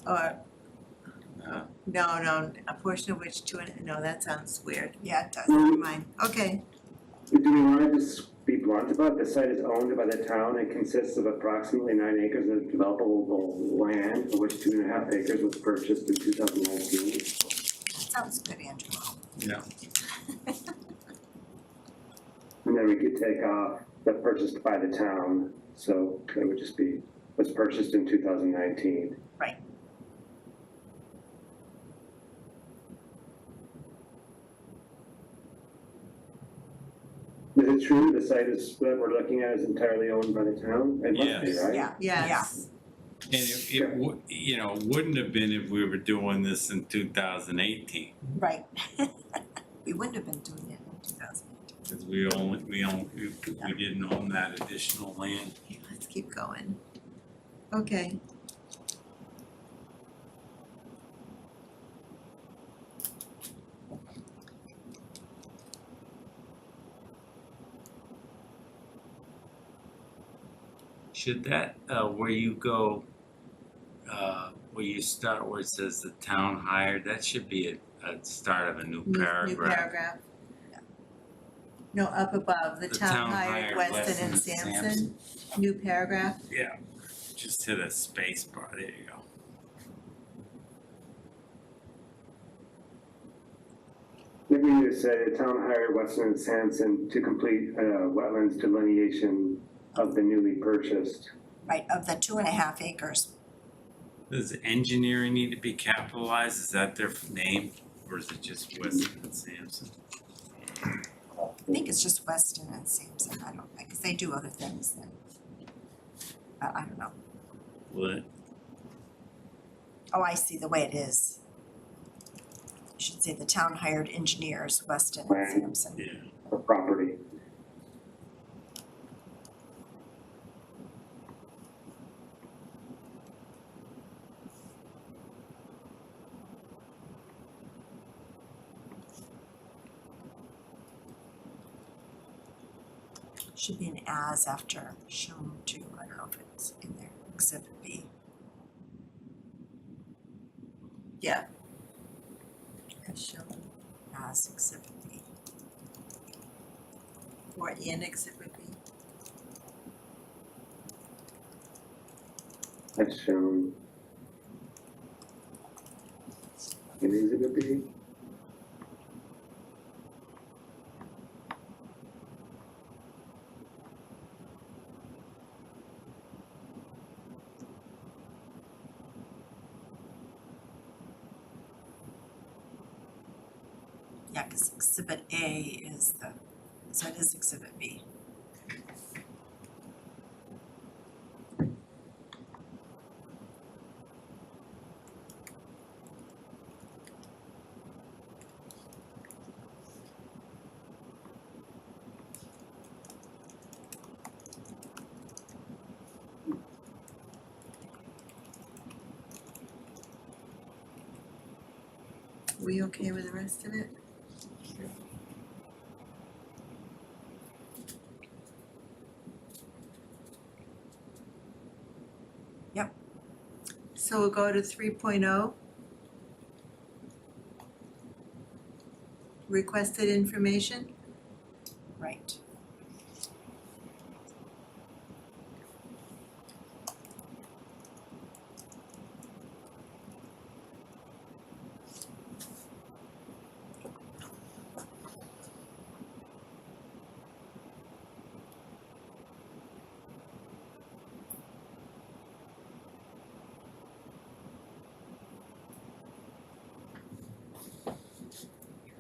D: Or, no, a portion of which no, that sounds weird.
F: Yeah, it does.
D: Never mind, okay.
H: Do we want to just be blunt about it? The site is owned by the town and consists of approximately 9 acres of developable land, of which 2.5 acres was purchased in 2019.
F: That sounds good, Andrew.
A: Yeah.
H: And then we could take off the purchased by the town, so it would just be, was purchased in 2019.
F: Right.
H: Is it true the site is, that we're looking at is entirely owned by the town? It must be,
A: Yes.
H: right?
F: Yeah,
D: Yes,
A: And it would, wouldn't have been if we were doing this in 2018,
F: right. We wouldn't have been doing it in 2018.
A: because we didn't own that additional land.
D: let's keep going. Okay.
A: Should that, where you go, where you start, where it says the town hired, that should be a start of a new
D: New
A: paragraph.
D: paragraph. No, up above, the town hired Weston and Sampson, new paragraph.
A: Yeah, just hit a space bar, there you go.
H: Maybe you just say the town hired Weston and Sampson to complete wetlands delineation of the newly purchased.
F: Right, of the 2.5 acres.
A: Does engineering need to be capitalized? Is that their name? Or is it just Weston and Sampson?
F: I think it's just Weston and Sampson, I don't, because they do other things then. I don't know.
A: What?
F: Oh, I see the way it is. You should say the town hired engineers, Weston and
H: Right.
F: Sampson.
A: Yeah.
H: The property.
F: Should be an as after shown to, I don't know if it's in there, exhibit B.
D: Yeah. As shown,
F: As exhibit B.
D: or in exhibit B.
H: That's shown. In exhibit B.
F: Yeah, because exhibit A is the, so it is exhibit B.
D: We okay with the rest of it?
F: Yep.
D: So we'll go to 3.0. Requested information.
F: right.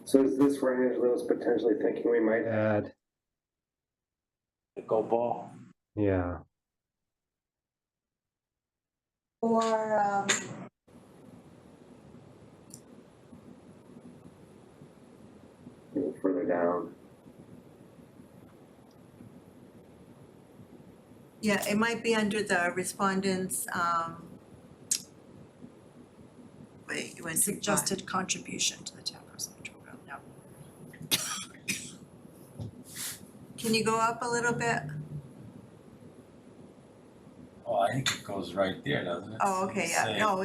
H: So is this where Angela was potentially thinking we might add?
A: Pickleball?
G: Yeah,
F: Or,
H: A little further down.
D: Yeah, it might be under the respondents, wait, it was
F: suggested contribution to the town residential program, no.
D: Can you go up a little bit?
A: Oh, I think it goes right there, doesn't it?
D: Oh, okay, yeah,
A: Say-
D: no,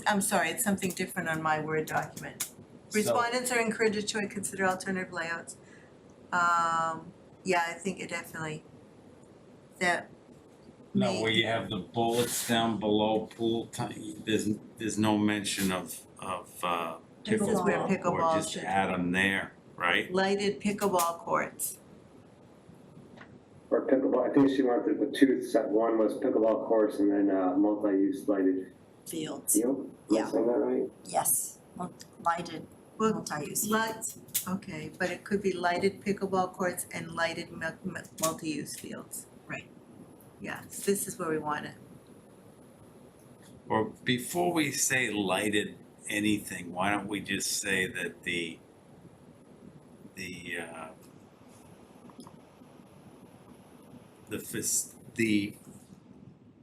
D: I'm sorry, it's something different on my Word document. Respondents are encouraged to consider alternative layouts. Yeah, I think it definitely, that
A: No,
D: may,
A: where you have the bullets down below pool time, there's no mention of
D: this is where
A: pickleball, or
D: pickleball
A: just
D: should,
A: add them there, right?
D: lighted pickleball courts.
H: Or pickleball, I think she wanted the two set, one was pickleball course and then multi-use lighted
F: Fields,
H: field. Am I
F: Yeah.
H: saying that right?
F: yes, lighted,
D: Well,
F: multi-use
D: lights, okay, but it could be lighted pickleball courts and lighted multi-use fields.
F: Right.
D: Yeah, this is where we want it.
A: Or before we say lighted anything, why don't we just say that the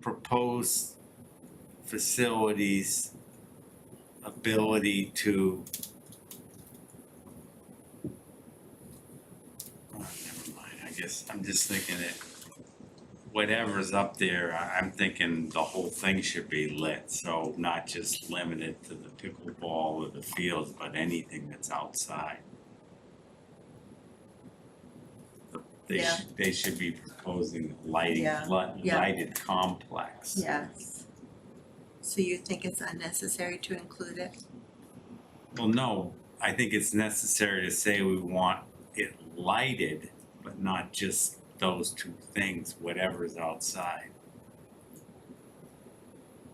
A: proposed facilities ability to never mind, I guess I'm just thinking that whatever's up there, I'm thinking the whole thing should be lit, so not just limited to the pickleball or the fields, but anything that's outside.
D: Yeah.
A: They should be proposing lighting,
D: Yeah, yeah.
A: lighted complex.
D: Yes. So you think it's unnecessary to include it?
A: Well, no, I think it's necessary to say we want it lighted, but not just those two things, whatever's outside.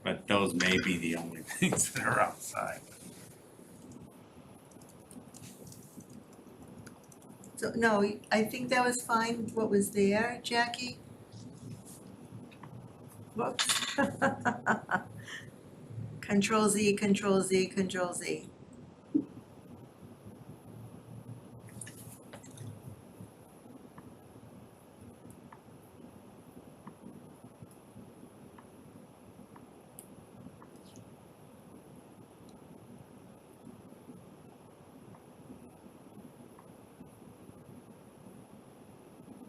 A: But those may be the only things that are outside.
D: So, no, I think that was fine, what was there, Jackie? Whoops. Control Z, Control Z, Control Z.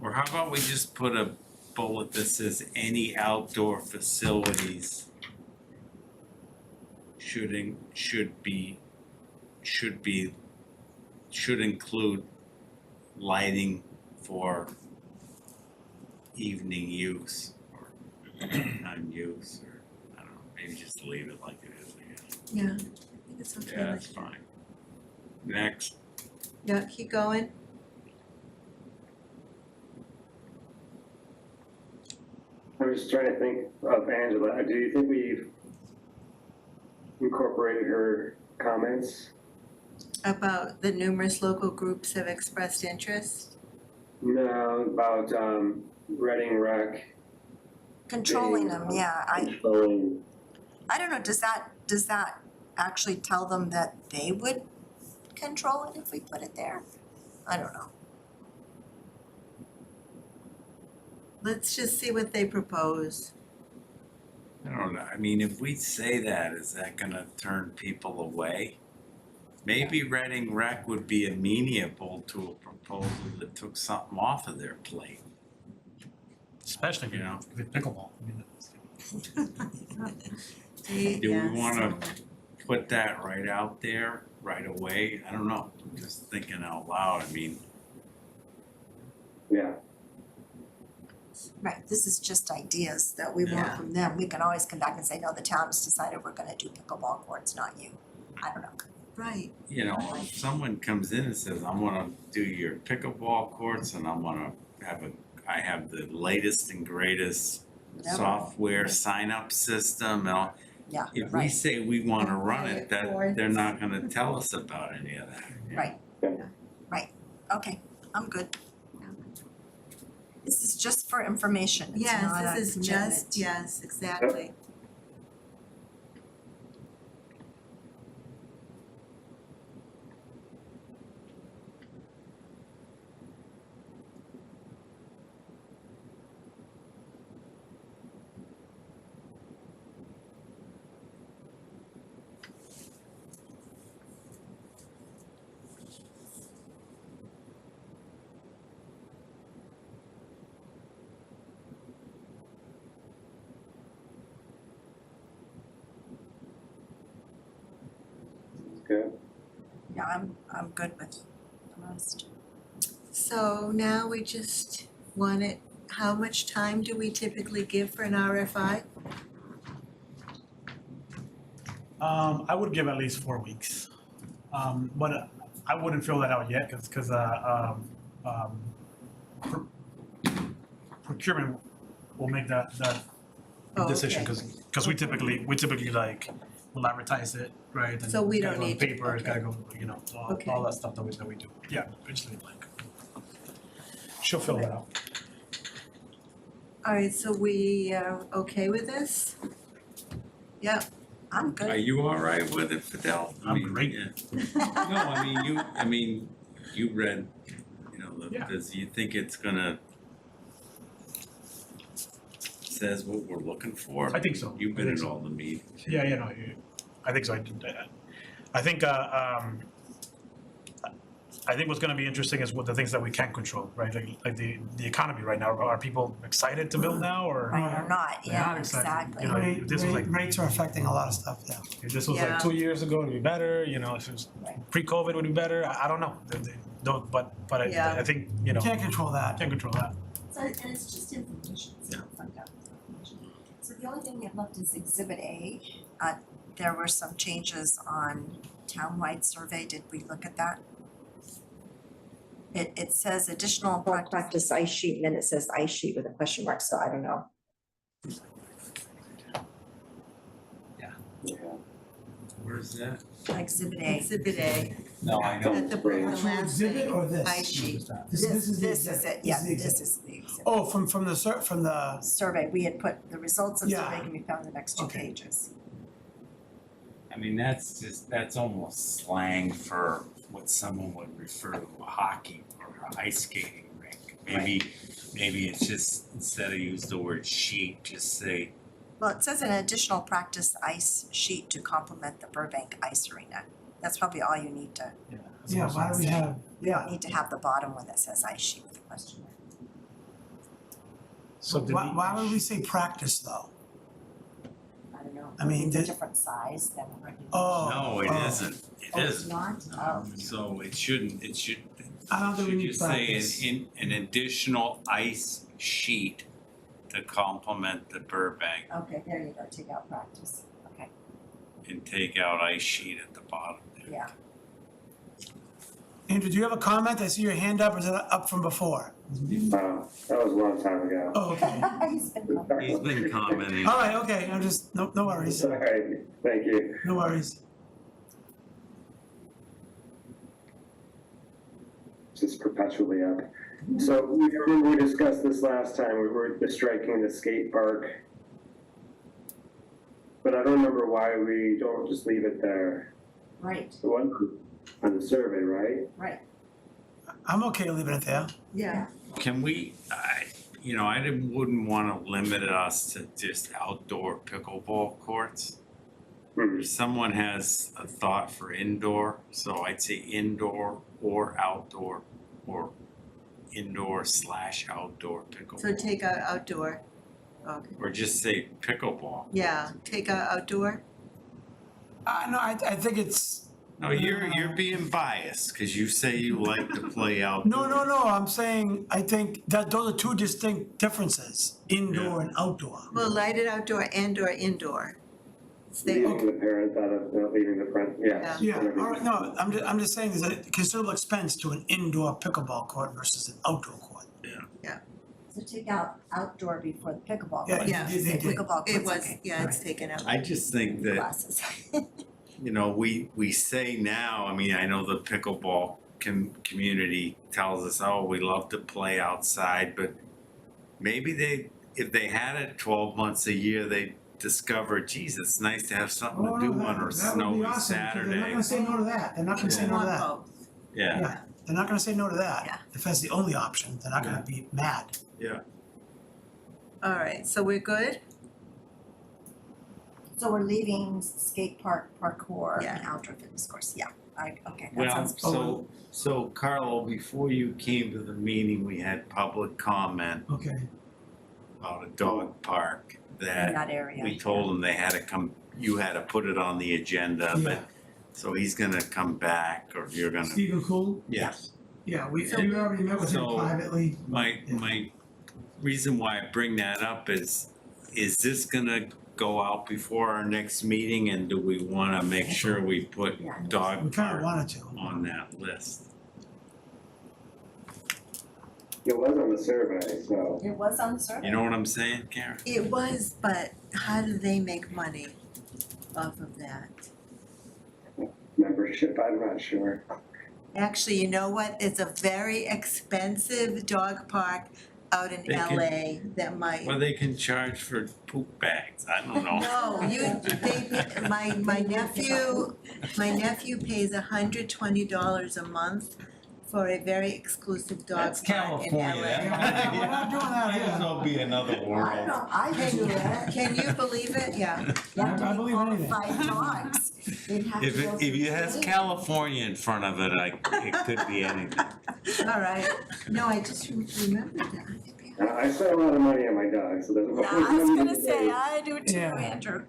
A: Or how about we just put a bullet that says any outdoor facilities should include lighting for evening use or nighttime use, or I don't know, maybe just leave it like it is, I guess.
D: Yeah, I think it's okay
A: Yeah,
D: like
A: that's fine. Next.
D: Yeah, keep going.
H: I'm just trying to think of Angela. Do you think we've incorporated her comments?
D: About the numerous local groups have expressed interest.
H: No, about Reading Rec.
F: controlling them, yeah,
H: Controlling.
F: I don't know, does that actually tell them that they would control it if we put it there? I don't know.
D: Let's just see what they propose.
A: I don't know, I mean, if we say that, is that gonna turn people away? Maybe Reading Rec would be amenable to a proposal that took something off of their plate.
C: Especially if
A: You
C: you
A: know.
C: if it's pickleball. I mean,
A: Do
D: Yeah,
A: we wanna
D: so-
A: put that right out there right away? I don't know, I'm just thinking out loud, I mean,
H: Yeah,
F: Right, this is just ideas that we want
D: Yeah.
F: from them. We can always come back and say, no, the town has decided we're gonna do pickleball courts, not you. I don't know.
D: Right,
A: You know, if someone comes in and says, I'm gonna do your pickleball courts and I'm gonna I have the latest and greatest
F: Whatever.
A: software sign-up system, and all.
F: Yeah,
A: If we
F: right,
A: say we wanna
D: And
A: run
D: pay
A: it,
D: it
A: that,
D: forward.
A: they're not gonna tell us about any of that.
F: right.
H: Yeah.
F: Right, okay, I'm good. This is just for information, it's
D: yes,
F: not a
D: this is
F: commitment.
D: just, yes, exactly.
H: good.
F: Yeah, I'm good with the rest.
D: So now we just want it, how much time do we typically give for an RFI?
E: I would give at least 4 weeks. But I wouldn't fill that out yet, cause procurement will make that
D: Oh,
E: decision,
D: okay.
E: cause we typically like, we'll advertise it, right? And
D: So we
E: gotta
D: don't
E: go in
D: need to-
E: paper, it's gotta
D: okay.
E: go, you know,
D: Okay.
E: all that stuff that we do. Yeah, basically like, she'll fill that out.
D: Alright, so we are okay with this? Yep,
F: I'm
A: Are
F: good.
A: you all right with it, Fidel? I
E: I'm
A: mean,
E: great.
A: yeah. No, I mean, you read, you know,
E: Yeah.
A: does you think it's gonna says what we're looking for?
E: I think so.
A: You've been
E: I
A: in
E: think so.
A: all the meetings.
E: Yeah, I think so, I think, I think what's gonna be interesting is what the things that we can't control, right? Like the economy right now, are people excited to build now, or
F: Right or not,
E: they're
F: yeah,
E: not excited?
F: exactly.
E: You know, if this was like,
C: Rates are affecting a lot of stuff, yeah.
E: if this was
D: Yeah.
E: like 2 years ago, it'd be better, you know, if it was pre-COVID, would be better, I don't know. They don't, but
D: Yeah.
E: I think, you know,
C: Can't control that.
E: can't control that.
F: So, and it's just information, so find out information. So the only thing we have left is Exhibit A. There were some changes on townwide survey, did we look at that? It says additional
I: Practice ice sheet, and then it says ice sheet with a question mark, so I don't know.
H: Yeah.
A: Where's that?
F: Exhibit A.
D: Exhibit A,
A: No, I
D: at
A: don't.
D: the
H: Great.
D: the
C: Actual
D: last
C: exhibit
D: thing,
C: or this?
D: ice sheet.
C: This is the
F: This is
C: exhibit.
F: it, yeah,
C: the
F: this
C: exhibit.
F: is the exhibit.
C: Oh, from the,
F: Survey, we had put the results of
C: Yeah.
F: survey can be found in the next two
C: Okay.
F: pages.
A: I mean, that's almost slang for what someone would refer to a hockey or a ice skating rink. Maybe it's just, instead of use the word sheet, just say,
F: Well, it says an additional practice ice sheet to complement the Burbank Ice Arena. That's probably all you need to,
C: yeah, why do we have, yeah.
F: need to have the bottom one that says ice sheet with a question mark.
E: So did
C: Why would we say practice though?
F: I don't know.
C: I mean,
F: It's a
C: did-
F: different size than a regular.
C: Oh.
A: no, it
C: oh.
A: isn't. It
F: Oh, it's
A: isn't.
F: not?
A: No, so it shouldn't, it should,
C: I don't think we
A: should
C: need
A: just say
C: practice.
A: an additional ice sheet to complement the Burbank
F: Okay, there you go, take out practice, okay,
A: and take out ice sheet at the bottom there.
F: yeah.
C: Andrew, do you have a comment? I see your hand up, or is it up from before?
H: That was a long time ago.
C: Oh, okay.
F: He's been
A: He's been commenting.
C: All right, okay, I'm just, no worries,
H: All right, thank you.
C: no worries.
H: Just perpetually up. So we remember we discussed this last time, we were striking the skate park. But I don't remember why we don't just leave it there.
F: right,
H: The one on the survey, right?
F: right,
C: I'm okay leaving it there.
D: Yeah,
A: Can we, wouldn't wanna limit us to just outdoor pickleball courts.
H: Hmm.
A: If someone has a thought for indoor, so I'd say indoor or outdoor, or indoor/outdoor pickleball.
D: so take out outdoor, okay,
A: Or just say pickleball.
D: yeah, take out outdoor,
C: No, I think it's,
A: No, you're being biased, cause you say you like to play out.
J: No, I'm saying, I think that those are two distinct differences, indoor and outdoor.
D: Well, lighted outdoor and or indoor. Stay,
H: Leaving the parents out of, leaving the front, yes.
J: Yeah, all right, no, I'm just saying there's a considerable expense to an indoor pickleball court versus an outdoor court.
F: So take out outdoor before the pickleball
J: Yeah,
F: court.
D: Yeah,
J: they did.
F: Pickleball
D: it
F: court's
D: was,
F: okay.
D: yeah, it's taken out.
A: I just think that,
F: Glasses.
A: you know, we say now, I mean, I know the pickleball community tells us, oh, we love to play outside, but maybe if they had it 12 months a year, they discover, geez, it's nice to have something to do on a snowy
J: They're not
A: Saturday.
J: gonna say no to that, they're not gonna say no to that.
D: both.
A: Yeah,
J: They're not gonna say no to
F: Yeah.
J: that. If that's the only option, they're not gonna be mad.
A: yeah.
D: All right, so we're good?
F: So we're leaving skate park, parkour, and
D: Yeah.
F: outdoor fitness course, okay, that
A: Well,
F: sounds.
A: so Carlo, before you came to the meeting, we had public comment
J: Okay.
A: about a dog park
F: In
A: that
F: that area.
A: we told them they had to come, you had to put it on the agenda,
J: Yeah.
A: but, so he's gonna come back, or you're gonna,
J: Stephen Cool?
A: yes.
J: Yeah, we
D: So-
J: already met with him
A: So-
J: privately.
A: My reason why I bring that up is this gonna go out before our next meeting, and do we wanna make sure we put
F: Yeah.
A: dog
J: We kinda
A: park
J: wanted to.
A: on that list?
H: It was on the survey, so.
F: It was on the survey.
A: You know what I'm saying, Karen?
D: It was, but how do they make money off of that?
H: Membership, I'm not sure.
D: Actually, you know what? It's a very expensive dog park out in
A: They can-
D: LA that might.
A: Well, they can charge for poop bags, I don't know.
D: No, my nephew pays $120 a month for a very exclusive dog
A: That's
D: park in
A: California.
D: LA.
J: Yeah, we're not doing that here.
A: There'll be another
F: I don't
A: world.
F: know, I do it.
D: Can you believe it? Yeah.
F: You have
J: I
F: to be
J: believe anything.
F: qualified dogs. They'd have to
A: If
F: go
A: it
F: through
A: has
F: training.
A: California in front of it, it could be anything.
D: All right. No, I just remembered that.
H: I spent a lot of money on my dog, so there's.
F: Yeah, I was gonna say, I do too,
J: Yeah.
F: Andrew.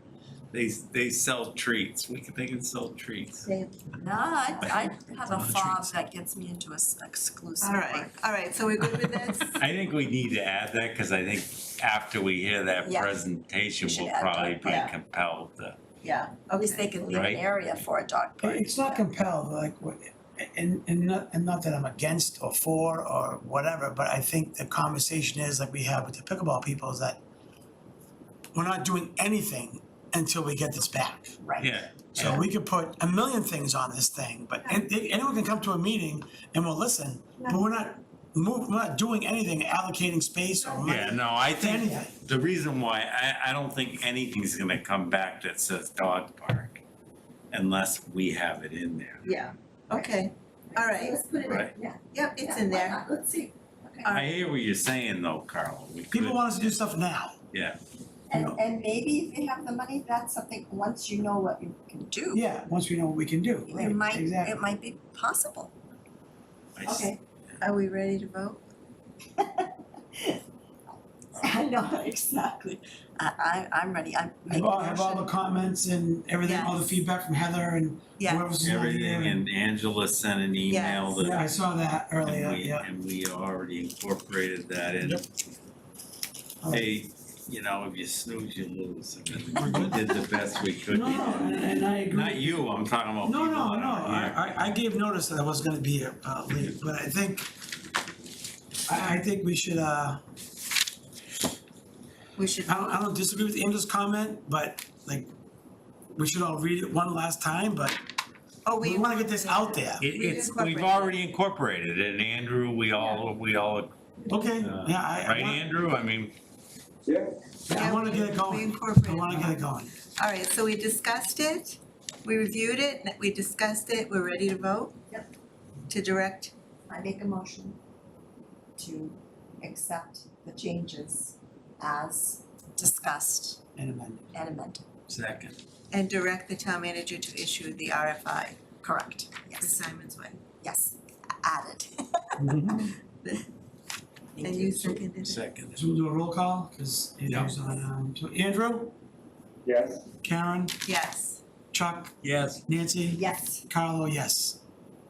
A: They sell treats, they can sell treats.
D: They-
F: No, I have a
J: lot of
F: fob
J: treats.
F: that gets me into a exclusive
D: All right, all right, so we're good with this?
A: I think we need to add that, cause I think after we hear that
F: Yeah.
A: presentation,
F: We should
A: we'll
F: add
A: probably
F: that,
A: be
D: yeah.
A: compelled to.
D: Yeah,
F: At least
D: okay.
F: they can leave an
A: Right.
F: area for a dog park.
J: It's not compelled, like, and not that I'm against or for or whatever, but I think the conversation is like we have with the pickleball people is that we're not doing anything until we get this back.
F: Right.
A: Yeah,
J: So we could put a million things on this thing, but anyone can come to a meeting and we'll listen, but we're not doing anything, allocating space or money.
A: yeah, no, I think
J: Anything.
A: the reason why, I don't think anything's gonna come back that says dog park unless we have it in there.
D: Yeah, okay, all right,
F: Let's put it in,
A: Right.
F: yeah.
D: yep, it's
F: Yeah,
D: in
F: why
D: there.
F: not? Let's see. Okay.
D: All
A: I
D: right.
A: hear what you're saying though, Carl, we could,
J: People want us to do stuff now.
A: yeah,
F: And maybe if they have the money, that's something, once you know what you can do,
J: Yeah, once we know what we can do. Right,
F: it
J: exactly.
F: might be possible.
A: I s-
F: Okay.
D: Are we ready to vote?
F: I know, exactly. I'm ready, I'm
J: Have
F: making
J: all,
F: a
J: have all the
F: motion.
J: comments and everything, all the
D: Yes.
J: feedback from Heather and
D: Yes,
J: whoever's not here.
A: everything, and Angela sent an email that.
J: Yeah, I saw that earlier, yeah.
A: And we already incorporated that in.
J: Yep. All right.
A: Hey, you know, if you snooze, you lose. I mean, we did the best we could.
J: No, and I agree.
A: Not you, I'm talking about
J: No,
A: people
J: no,
A: that
J: no,
A: are here.
J: I gave notice that I was gonna be here, late, but I think we should,
D: we should,
J: I don't disagree with Andrew's comment, but like, we should all read it one last time, but
D: oh,
J: we wanna get this out there.
A: We've
D: incorporated it.
A: already incorporated it, and Andrew, we all,
J: Okay, yeah,
A: right, Andrew? I mean,
H: Yeah,
J: I wanna get it
D: we
J: going, I
D: incorporated
J: wanna
D: it.
J: get it going.
D: All right, so we discussed it, we reviewed it, we discussed it, we're ready to vote?
F: Yep.
D: To direct,
F: I make a motion to accept the changes as discussed
J: And amend
F: and amended.
A: second.
D: and direct the town manager to issue the RFI
F: Correct,
D: for
F: yes,
D: Symonds Way.
F: yes, added.
J: it.
F: Thank
D: And you seconded it?
A: Second.
J: So we'll do a roll call, cause Andrew's on, so Andrew,
H: yes,
J: Karen,
D: Yes,
J: Chuck,
A: Yes.
J: Nancy,
F: Yes.
J: Carlo, yes.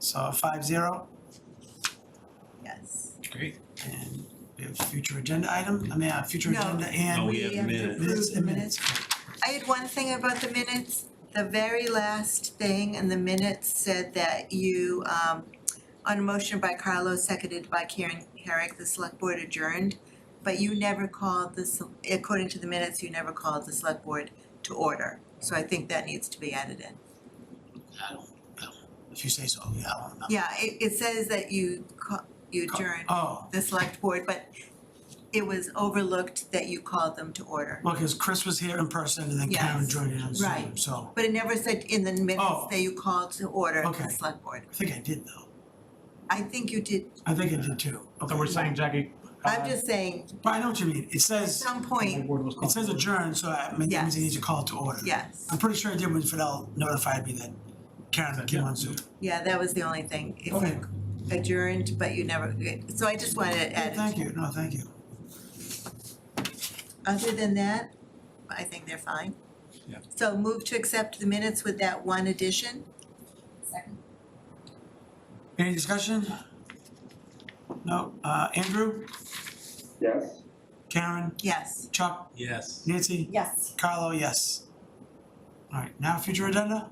J: So 5-0,
D: Yes.
E: Great.
J: and we have future agenda item, future
D: No.
J: agenda and
A: we have
D: have to
A: minutes.
D: approve
J: minutes
D: the
J: and
D: minutes.
J: minutes.
D: I had one thing about the minutes. The very last thing in the minutes said that you, on a motion by Carlos, seconded by Karen Herrick, the select board adjourned. But you never called according to the minutes, you never called the select board to order. So I think that needs to be added in.
J: I don't, if you say so, yeah, I don't know.
D: Yeah, it says that you adjourned
J: Oh,
D: the select board, but it was overlooked that you called them to order.
J: well, because Chris was here in person and then Karen
D: Yes,
J: joined in on Zoom,
D: right.
J: so
D: But it never said in the minutes
J: Oh.
D: that you called to order
J: Okay.
D: the select board.
J: I think I did though.
D: I think you did.
J: I think I did too.
E: So we're saying, Jackie.
D: I'm just saying,
J: But I know what you mean. It
D: at
J: says,
D: some point,
J: it says adjourn, so that means
D: Yes.
J: you need to call it to order.
D: yes.
J: I'm pretty sure I did when Fidel notified me that Karen came on Zoom.
D: Yeah, that was the only thing. If
J: Okay.
D: you adjourned, but you never, so I just wanted to
J: Yeah,
D: add it.
J: thank you, no, thank you.
D: Other than that, I think they're fine.
A: Yeah.
D: So move to accept the minutes with that one addition?
F: Second.
J: Any discussion? No, Andrew,
H: Yes?
J: Karen,
D: Yes.
J: Chuck,
A: Yes.
J: Nancy,
F: Yes.
J: Carlo, yes. All right, now future agenda?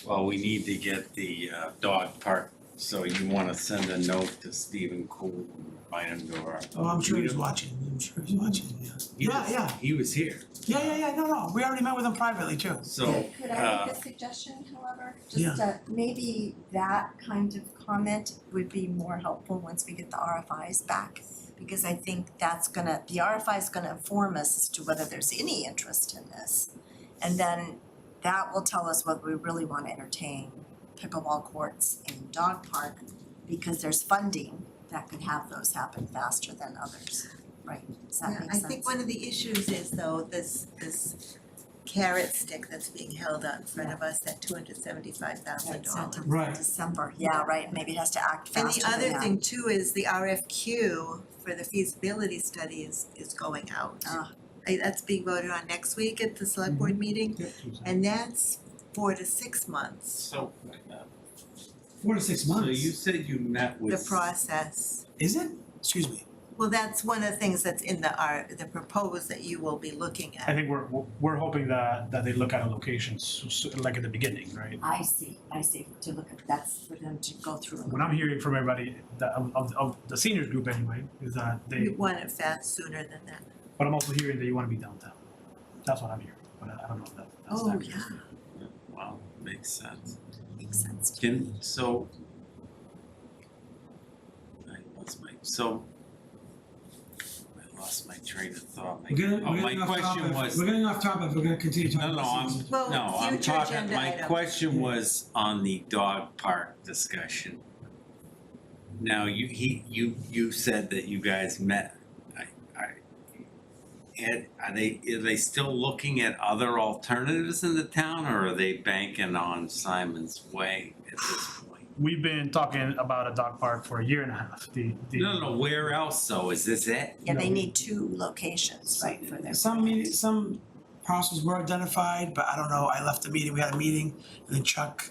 A: Well, we need to get the dog park, so you wanna send a note to Stephen Cool, invite him to our.
J: Oh, I'm sure he's watching, yeah.
A: He
J: Yeah,
A: was-
J: yeah,
A: He was here,
J: no, we already met with him privately too.
A: so,
F: Could I make a suggestion, however?
J: Yeah.
F: Just maybe that kind of comment would be more helpful once we get the RFIs back. Because I think the RFI is gonna inform us as to whether there's any interest in this. And then that will tell us whether we really wanna entertain pickleball courts in dog park. Because there's funding that could have those happen faster than others, right? Does that
D: Yeah,
F: make
D: I
F: sense?
D: think one of the issues is though, this carrot stick that's being held out in front of us, that $275,000.
F: Right, so until
J: Right.
F: December, yeah, right, maybe it has to act
D: And
F: faster
D: the
F: than
D: other
F: that.
D: thing too is the RFQ for the feasibility study is going out.
F: Ah.
D: That's being voted on next week at the select board meeting, and that's 4 to 6 months,
A: so,
J: 4 to 6
A: so
J: months.
A: you said you met with.
D: the process.
J: Is it? Excuse me.
D: Well, that's one of the things that's in the proposed that you will be looking
E: I
D: at.
E: think we're hoping that they look at a location, like at the beginning, right?
F: I see, to look at, that's for them to go through.
E: What I'm hearing from everybody, that of the seniors group anyway, is that
D: You want it fast sooner than that.
E: but I'm also hearing that you wanna be downtown. That's what I'm hearing, but I don't know if that's
D: Oh,
E: accurate.
D: yeah,
A: Wow, makes sense.
F: Makes sense.
A: I lost my train of thought.
J: We're getting,
A: Oh,
J: we're
A: my
J: getting off
A: question
J: topic.
A: was.
J: We're getting off topic, we're gonna continue talking
A: No,
J: about
A: I'm,
J: this.
D: Well,
A: no, I'm
D: future
A: talking,
D: agenda
A: my
D: item.
A: question was on the dog park discussion. Now, you said that you guys met, are they still looking at other alternatives in the town, or are they banking on Symonds Way at this point?
E: We've been talking about a dog park for a year and a half,
A: No, where else though, is this it?
F: Yeah, they need 2 locations, right, for their.
J: Some parcels were identified, but I don't know, I left the meeting, we had a meeting, and then Chuck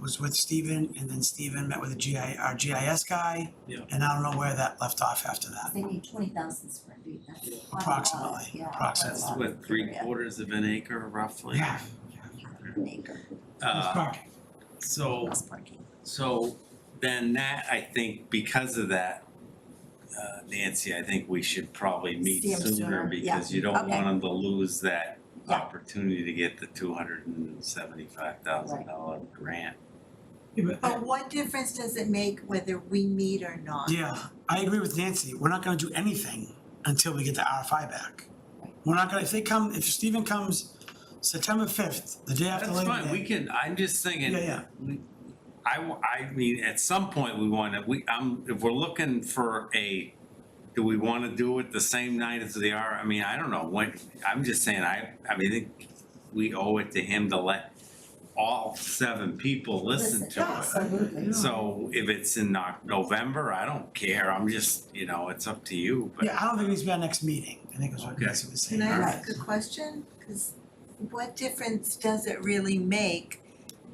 J: was with Steven, and then Steven met with our GIS guy.
A: Yeah.
J: And I don't know where that left off after that,
F: They need 20,000 square feet, that's quite a lot,
J: Approximately,
F: yeah,
J: approximately.
F: quite a lot
A: What,
F: of
A: three
F: area.
A: quarters of an acre roughly?
J: yeah.
F: An acre,
J: It's parking.
A: So,
F: plus parking.
A: so then that, I think, because of that, Nancy, I think we should probably meet
F: See 'em
A: sooner
F: sooner,
A: because
F: yeah.
A: you don't
F: Okay.
A: want them to lose that
F: Yeah.
A: opportunity to get the $275,000 grant.
J: Yeah, but-
D: But what difference does it make whether we meet or not?
J: Yeah, I agree with Nancy, we're not gonna do anything until we get the RFI back. We're not gonna, if Steven comes September 5th, the day after
A: That's
J: Labor
A: fine, we
J: Day.
A: can, I'm just thinking.
J: Yeah.
A: I mean, at some point, we wanna, if we're looking for do we wanna do it the same night as the I mean, I don't know, I'm just saying, I think we owe it to him to let all 7 people listen to it.
F: Absolutely.
A: So if it's in November, I don't care, I'm just, it's up to you, but.
J: Yeah, I don't think it needs to be our next meeting, I think is what
A: Okay.
J: Nancy was
D: Can
J: saying.
D: I
F: Right.
D: ask a question? Cause what difference does it really make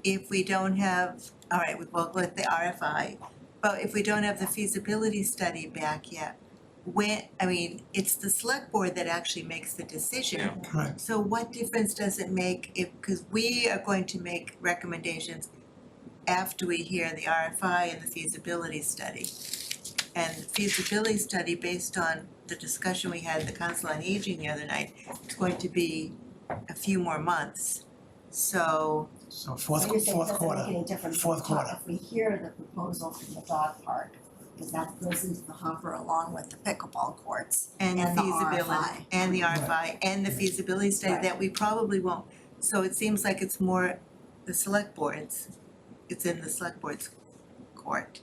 D: if we don't have, all right, well, with the RFI, but if we don't have the feasibility study back yet? It's the select board that actually makes the decision.
J: Correct.
D: So what difference does it make because we are going to make recommendations after we hear the RFI and the feasibility study. And the feasibility study, based on the discussion we had at the Council on Aging the other night, it's going to be a few more months. So,
J: So
F: So you're saying it
J: fourth
F: doesn't
J: quarter.
F: make any difference
J: Fourth
F: if we talk-
J: quarter.
F: if we hear the proposal from the dog park, because that goes into the hopper along with the pickleball courts
D: and the
F: and the
D: feasibility,
F: RFI.
D: and the RFI, and the feasibility study that we probably won't. So it seems like it's more the select boards, it's in the select board's court.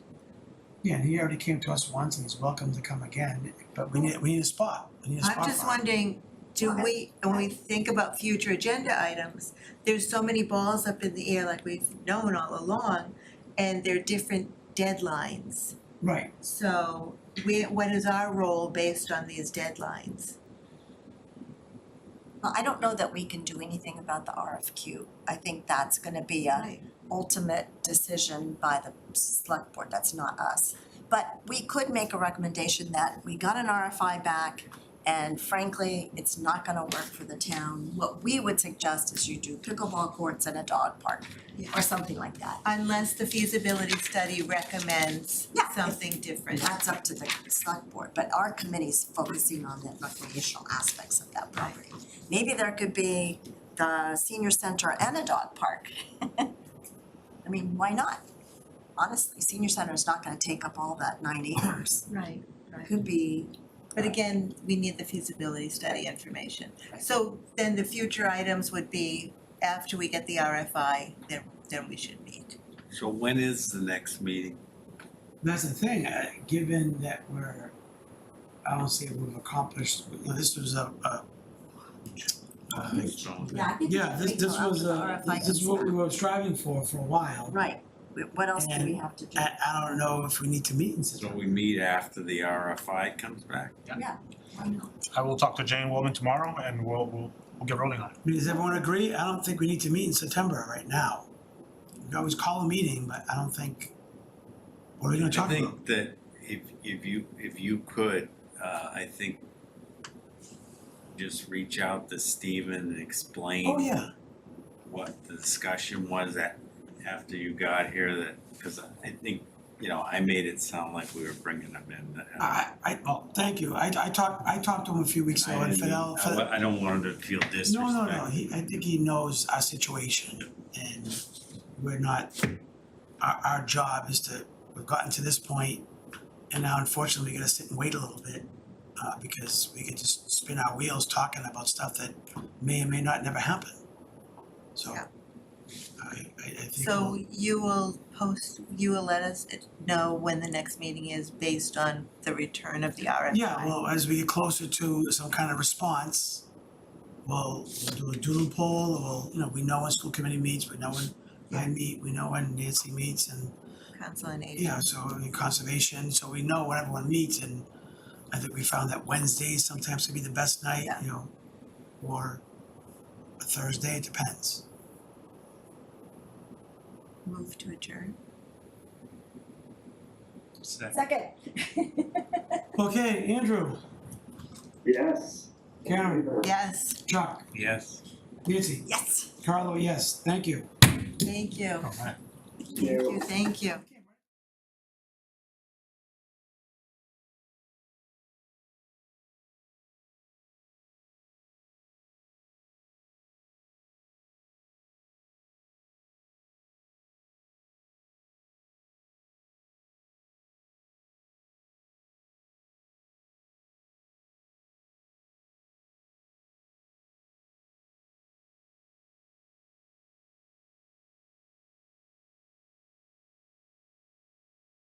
J: Yeah, and he already came to us once and he's welcome to come again, but we need a spot. We need a spot
D: I'm just
J: for him.
D: wondering, when we think about future agenda items, there's so many balls up in the air like we've known all along, and they're different deadlines.
J: Right.
D: So what is our role based on these deadlines?
F: Well, I don't know that we can do anything about the RFQ. I think that's gonna be a
D: Right.
F: ultimate decision by the select board, that's not us. But we could make a recommendation that we got an RFI back and frankly, it's not gonna work for the town. What we would suggest is you do pickleball courts and a dog park
D: Yeah.
F: or something like that.
D: Unless the feasibility study recommends
F: Yeah, if-
D: something different.
F: That's up to the select board, but our committee's focusing on the recreational aspects of that property. Maybe there could be the senior center and a dog park. I mean, why not? Honestly, senior center is not gonna take up all that 9 acres.
D: Right.
F: It could be,
D: But again, we need the feasibility study information. So then the future items would be after we get the RFI, then we should meet.
A: So when is the next meeting?
J: That's the thing, given that I don't see if we've accomplished, this was
F: yeah, I think it's
J: yeah,
F: wait till after the RFI
J: this is
F: comes
J: what we
F: back.
J: were striving for a while.
F: Right, what else do we have to do?
J: I don't know if we need to meet in
A: So
J: September.
A: we meet after the RFI comes back?
F: Why not?
E: I will talk to Jane Woolman tomorrow and we'll get rolling on it.
J: Does everyone agree? I don't think we need to meet in September right now. We can always call a meeting, but I don't think, what are we gonna
A: I
J: talk about?
A: think that if you could, I think just reach out to Stephen and explain
J: Oh, yeah,
A: what the discussion was after you got here, that, cause I think, I made it sound like we were bringing them in.
J: thank you. I talked to him a few weeks ago and Fidel.
A: I don't want him to feel disrespected.
J: No, I think he knows our situation and we're not, our job is we've gotten to this point and now unfortunately we gotta sit and wait a little bit because we could just spin our wheels talking about stuff that may or may not never happen. So
D: Yeah.
J: I think
D: So you will let us know when the next meeting is based on the return of the RFI?
J: yeah, well, as we get closer to some kind of response, we'll do a doodle poll, or we know when school committee meets, we know when I meet, we know when Nancy meets, and
D: Council on Aging.
J: yeah, so conservation, so we know when everyone meets, and I think we found that Wednesdays sometimes can be the best night,
D: Yeah.
J: Or a Thursday, it depends.
D: Move to adjourn.
I: Second.
J: Okay, Andrew,
H: Yes.
J: Karen,
D: Yes,
J: Chuck,
A: Yes.
J: Nancy,
F: Yes.
J: Carlo, yes, thank you.
D: thank you.
E: All right.
D: Thank you.
J: Okay.